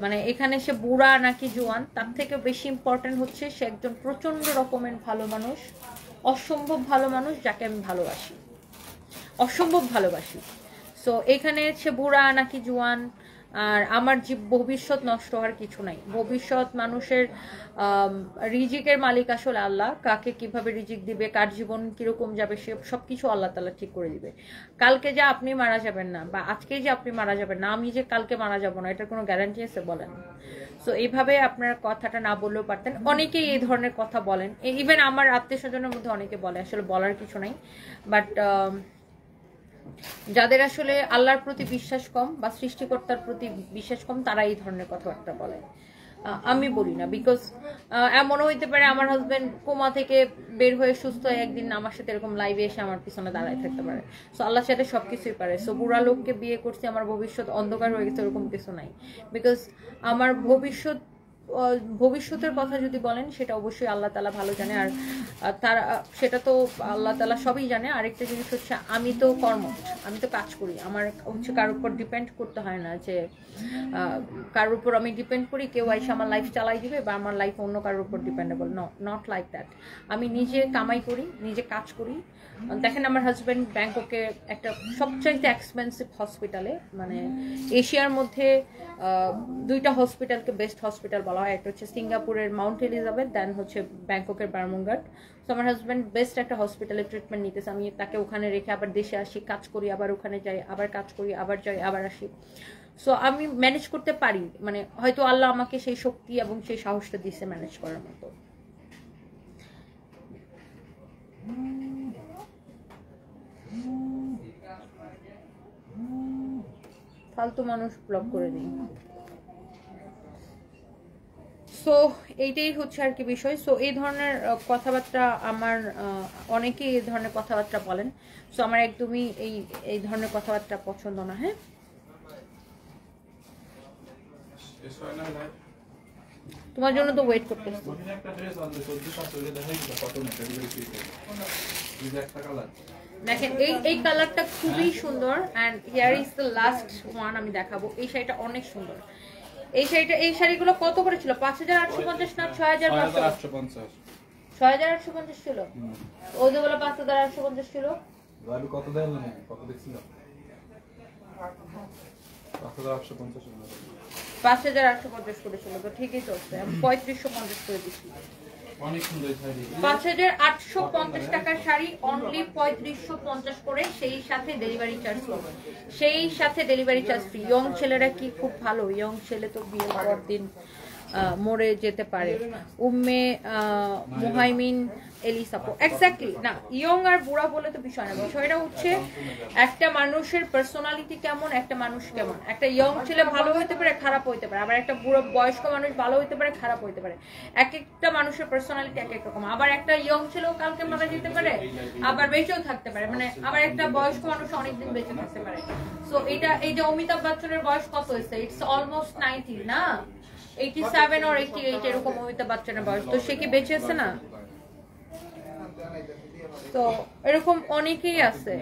মানে এখানে সে বুড়া নাকি জোয়ান তার থেকে বেশি ইম্পর্টেন্ট হচ্ছে সে একজন প্রচন্ড রকমের ভালো মানুষ, অসম্ভব ভালো মানুষ, যাকে আমি ভালোবাসি, অসম্ভব ভালোবাসি। সো এখানে সে বুড়া নাকি জোয়ান, আর আমার ভবিষ্যৎ নষ্ট হওয়ার কিছু নাই। ভবিষ্যৎ মানুষের রিজিকের মালিক আসলে আল্লাহ। কাকে কিভাবে রিজিক দিবে, কার জীবন কিরকম যাবে, সে সবকিছু আল্লাহ তাআলা ঠিক করে দিবে। কালকে যে আপনি মারা যাবেন না, বা আজকে যে আপনি মারা যাবেন না, আমি যে কালকে মারা যাব না, এটার কোনো গ্যারান্টি আছে বলেন? সো এইভাবে আপনার কথাটা না বললেও পারতেন। অনেকেই এই ধরনের কথা বলেন, ইভেন আমার আত্মীয় স্বজনের মধ্যে অনেকে বলে, আসলে বলার কিছু নাই। বাট যাদের আসলে আল্লাহর প্রতি বিশ্বাস কম বা সৃষ্টিকর্তার প্রতি বিশ্বাস কম, তারা এই ধরনের কথাবার্তা বলে। আমি বলি না, বিকজ এমনও হইতে পারে আমার হাজবেন্ড কোমা থেকে বের হয়ে সুস্থ হয়ে একদিন আমার সাথে এরকম লাইভে এসে আমার পিছনে দাঁড়ায় থাকতে পারে। সো আল্লাহর সাথে সবকিছুই পারে। সো বুড়া লোককে বিয়ে করছি, আমার ভবিষ্যৎ অন্ধকার হয়ে গেছে, এরকম কিছু নাই। বিকজ আমার ভবিষ্যতের কথা যদি বলেন, সেটা অবশ্যই আল্লাহ তাআলা ভালো জানে, আর তারা সেটা তো আল্লাহ তাআলা সবই জানে। আরেকটা জিনিস হচ্ছে, আমি তো কর্মঠ, আমি তো কাজ করি, আমার হচ্ছে কারোর উপর ডিপেন্ড করতে হয় না যে কারোর উপর আমি ডিপেন্ড করি কেউ এসে আমার লাইফ চালাই দিবে, বা আমার লাইফ অন্য কারোর উপর ডিপেন্ডেবল। Not like that. আমি নিজে কামাই করি, নিজে কাজ করি। দেখেন আমার হাজব্যান্ড ব্যাংককে একটা সবচাইতে এক্সপেন্সিভ হসপিটালে, মানে এশিয়ার মধ্যে দুইটা হসপিটালকে বেস্ট হসপিটাল বলা হয়। একটা হচ্ছে সিঙ্গাপুরের মাউন্ট এলিজাবেথ, দেন হচ্ছে ব্যাংককের বার্মুঙ্গাট। তো আমার হাজব্যান্ড বেস্ট একটা হসপিটালে ট্রিটমেন্ট নিতেছে, আমি তাকে ওখানে রেখে আবার দেশে আসি, কাজ করি, আবার ওখানে যাই, আবার কাজ করি, আবার যাই, আবার আসি। সো আমি ম্যানেজ করতে পারি, মানে হয়তো আল্লাহ আমাকে সেই শক্তি এবং সেই সাহসটা দিচ্ছে ম্যানেজ করার মতো। ফালতু মানুষ ব্লক করে দিই। সো এইটাই হচ্ছে আর কি বিষয়। সো এই ধরনের কথাবার্তা আমার অনেকেই এই ধরনের কথাবার্তা বলেন। সো আমার একদমই এই ধরনের কথাবার্তা পছন্দ না। হ্যাঁ, তোমার জন্য তো ওয়েট করতেছি। দেখেন এই কালারটা খুবই সুন্দর, and here is the last one আমি দেখাবো। এই শাড়িটা অনেক সুন্দর। এই শাড়িগুলো কত করে ছিল? 5850 না 6850? 6850 ছিল। ওই যেগুলো 5850 ছিল। কত দেন না, কত দেখছিল? 5850 করেছিল, তো ঠিকই চলছে। আমি 3550 করে দিচ্ছি। অনেক সুন্দর শাড়ি। 5850 টাকার শাড়ি অনলি 3550 করে, সেই সাথে ডেলিভারি চার্জ পাবে, সেই সাথে ডেলিভারি চার্জ ফ্রি। ইয়ং ছেলেরা কি খুব ভালো, ইয়ং ছেলে তো বিয়ের পর দিন মরে যেতে পারে। উম্মে মুহাইমিন এলিসাপো, এক্স্যাক্টলি না, ইয়ং আর বুড়া বলে তো বিষয় না। বিষয়টা হচ্ছে একটা মানুষের পার্সোনালিটি কেমন, একটা মানুষ কেমন। একটা ইয়ং ছেলে ভালো হইতে পারে, খারাপ হইতে পারে, আবার একটা বুড়ো বয়স্ক মানুষ ভালো হইতে পারে, খারাপ হইতে পারে। এক একটা মানুষের পার্সোনালিটি এক এক রকম। আবার একটা ইয়ং ছেলেও কালকে মারা যেতে পারে, আবার বেঁচেও থাকতে পারে, মানে আবার একটা বয়স্ক মানুষ অনেকদিন বেঁচে থাকতে পারে। সো এই যে অমিতাভ বচ্চনের বয়স কত হয়েছে? ইটস অলমোস্ট 90 না, 87 or 88 এরকম অমিতাভ বচ্চনের বয়স। তো সে কি বেঁচে আছে না? তো এরকম অনেকেই আছে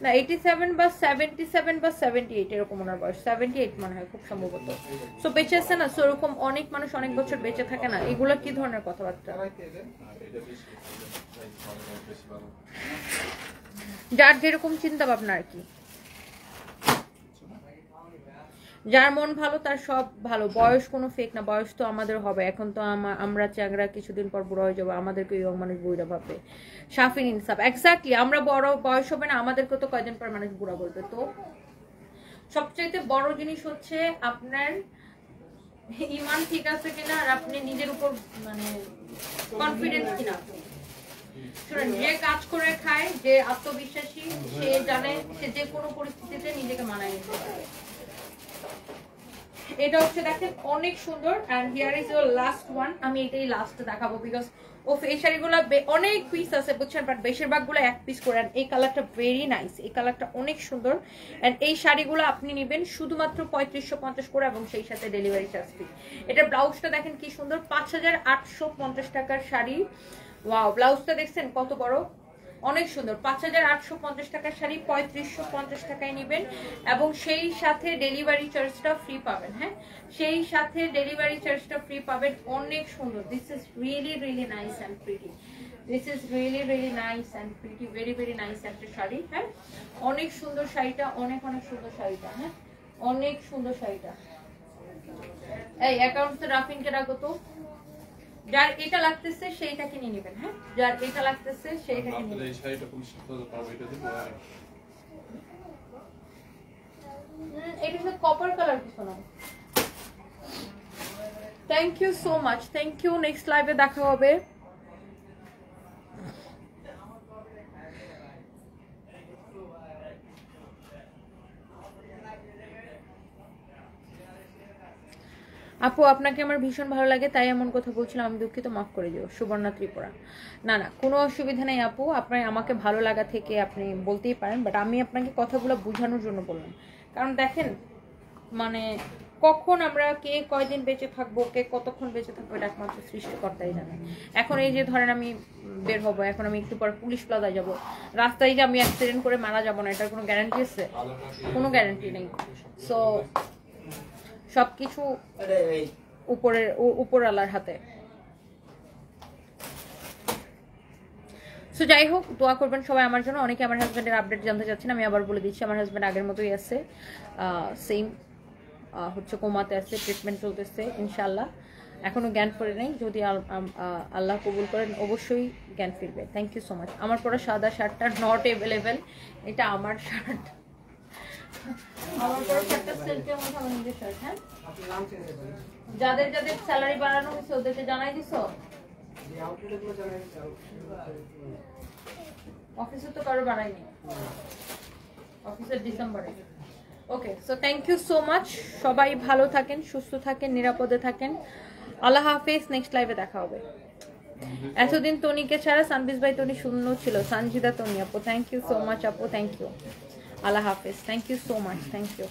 না, 87 বা 77 বা 78 এরকম ওনার বয়স, 78 মনে হয় খুব সম্ভবত। সো বেঁচে আছে না। সো এরকম অনেক মানুষ অনেক বছর বেঁচে থাকে না। এগুলো কি ধরনের কথাবার্তা? যার যেরকম চিন্তা ভাবনা আর কি, যার মন ভালো তার সব ভালো। বয়স কোনো ফেক না, বয়স তো আমাদের হবে। এখন তো আমরা চ্যাংরা, কিছুদিন পর বুড়ো হয়ে যাবো, আমাদেরকে ইয়ং মানুষ বুড়া ভাববে। শাফিন ইনসাফ, এক্স্যাক্টলি, আমরা বড় বয়স হবে না, আমাদেরকে তো কয়দিন পর মানুষ বুড়া বলবে। তো সবচাইতে বড় জিনিস হচ্ছে আপনার ইমান ঠিক আছে কিনা আর আপনি নিজের উপর মানে কনফিডেন্স কিনা। শুনুন, যে কাজ করে খায়, যে আত্মবিশ্বাসী, সে জানে সে যে কোনো পরিস্থিতিতে নিজেকে মানায় নিতে পারে। এটা হচ্ছে দেখেন অনেক সুন্দর। And here is your last one. আমি এটাই লাস্ট দেখাবো বিকজ এই শাড়িগুলো অনেক পিস আছে বুঝছেন, বাট বেশিরভাগগুলো এক পিস করে। এই কালারটা ভেরি নাইস, এই কালারটা অনেক সুন্দর। এন্ড এই শাড়িগুলো আপনি নেবেন শুধুমাত্র 3550 করে এবং সেই সাথে ডেলিভারি চার্জ ফ্রি। এটা ব্লাউজটা দেখেন কি সুন্দর, 5850 টাকার শাড়ি। ওয়াও, ব্লাউজটা দেখছেন কত বড়, অনেক সুন্দর। 5850 টাকার শাড়ি 3550 টাকায় নেবেন এবং সেই সাথে ডেলিভারি চার্জটা ফ্রি পাবেন। হ্যাঁ, সেই সাথে ডেলিভারি চার্জটা ফ্রি পাবেন। অনেক সুন্দর। This is really really nice and pretty. This is really really nice and pretty, very very nice একটা শাড়ি। হ্যাঁ, অনেক সুন্দর শাড়িটা, অনেক অনেক সুন্দর শাড়িটা। হ্যাঁ, অনেক সুন্দর শাড়িটা। এই অ্যাকাউন্টে রাফিনকে রাখো তো। যার এটা লাগতেছে সেইটা কিনে নেবেন। হ্যাঁ, যার এটা লাগতেছে সেইটা কিনে নেবেন। এই শাড়িটা 25,000 পাবো, এটা দিব। এটা হচ্ছে কপার কালার কিছু না। Thank you so much, thank you. Next লাইভে দেখা হবে। আপু আপনাকে আমার ভীষণ ভালো লাগে তাই এমন কথা বলছিলাম, আমি দুঃখিত, মাফ করে দিও। সুবর্ণা ত্রিপুরা। না না, কোনো অসুবিধা নেই আপু, আপনার আমাকে ভালো লাগা থেকে আপনি বলতেই পারেন, বাট আমি আপনাকে কথাগুলো বোঝানোর জন্য বললাম। কারণ দেখেন মানে কখন আমরা কে কয়দিন বেঁচে থাকবো, কে কতক্ষণ বেঁচে থাকবো, এটা একমাত্র সৃষ্টিকর্তাই জানে। এখন এই যে ধরেন আমি বের হবো, এখন আমি একটু পর পুলিশ প্লাজায় যাবো, রাস্তায় যে আমি অ্যাক্সিডেন্ট করে মারা যাবো না, এটার কোনো গ্যারান্টি আছে? কোনো গ্যারান্টি নেই। সো সবকিছু উপর আল্লাহর হাতে। সো যাই হোক, দোয়া করবেন সবাই আমার জন্য। অনেকে আমার হাজব্যান্ডের আপডেট জানতে চাচ্ছেন, আমি আবার বলে দিচ্ছি, আমার হাজব্যান্ড আগের মতোই আছে, সেম হচ্ছে কোমাতে আছে, ট্রিটমেন্ট চলতেছে ইনশাল্লাহ। এখনো জ্ঞান ফিরে নেই, যদি আল্লাহ কবুল করেন অবশ্যই জ্ঞান ফিরবে। Thank you so much. আমার পরা সাদা শার্টটা নট অ্যাভেলেবেল, এটা আমার শার্ট, আমার পরা শার্টটা সিল্কের মধ্যে আমার নিজের শার্ট। হ্যাঁ, যাদের যাদের স্যালারি বাড়ানো হয়েছে ওদেরকে জানাই দিছো? অফিসে তো কারো বাড়ায়নি, অফিসের ডিসেম্বরে। Okay, so thank you so much. সবাই ভালো থাকেন, সুস্থ থাকেন, নিরাপদে থাকেন। আল্লাহ হাফেজ। নেক্সট লাইভে দেখা হবে। এতদিন তনিকে ছাড়া সানবিজ ভাই তনি শূন্য ছিল, সানজিদা তনি আপু, থ্যাংক ইউ সো মাচ আপু, থ্যাংক ইউ। আল্লাহ হাফেজ, thank you so much, thank you.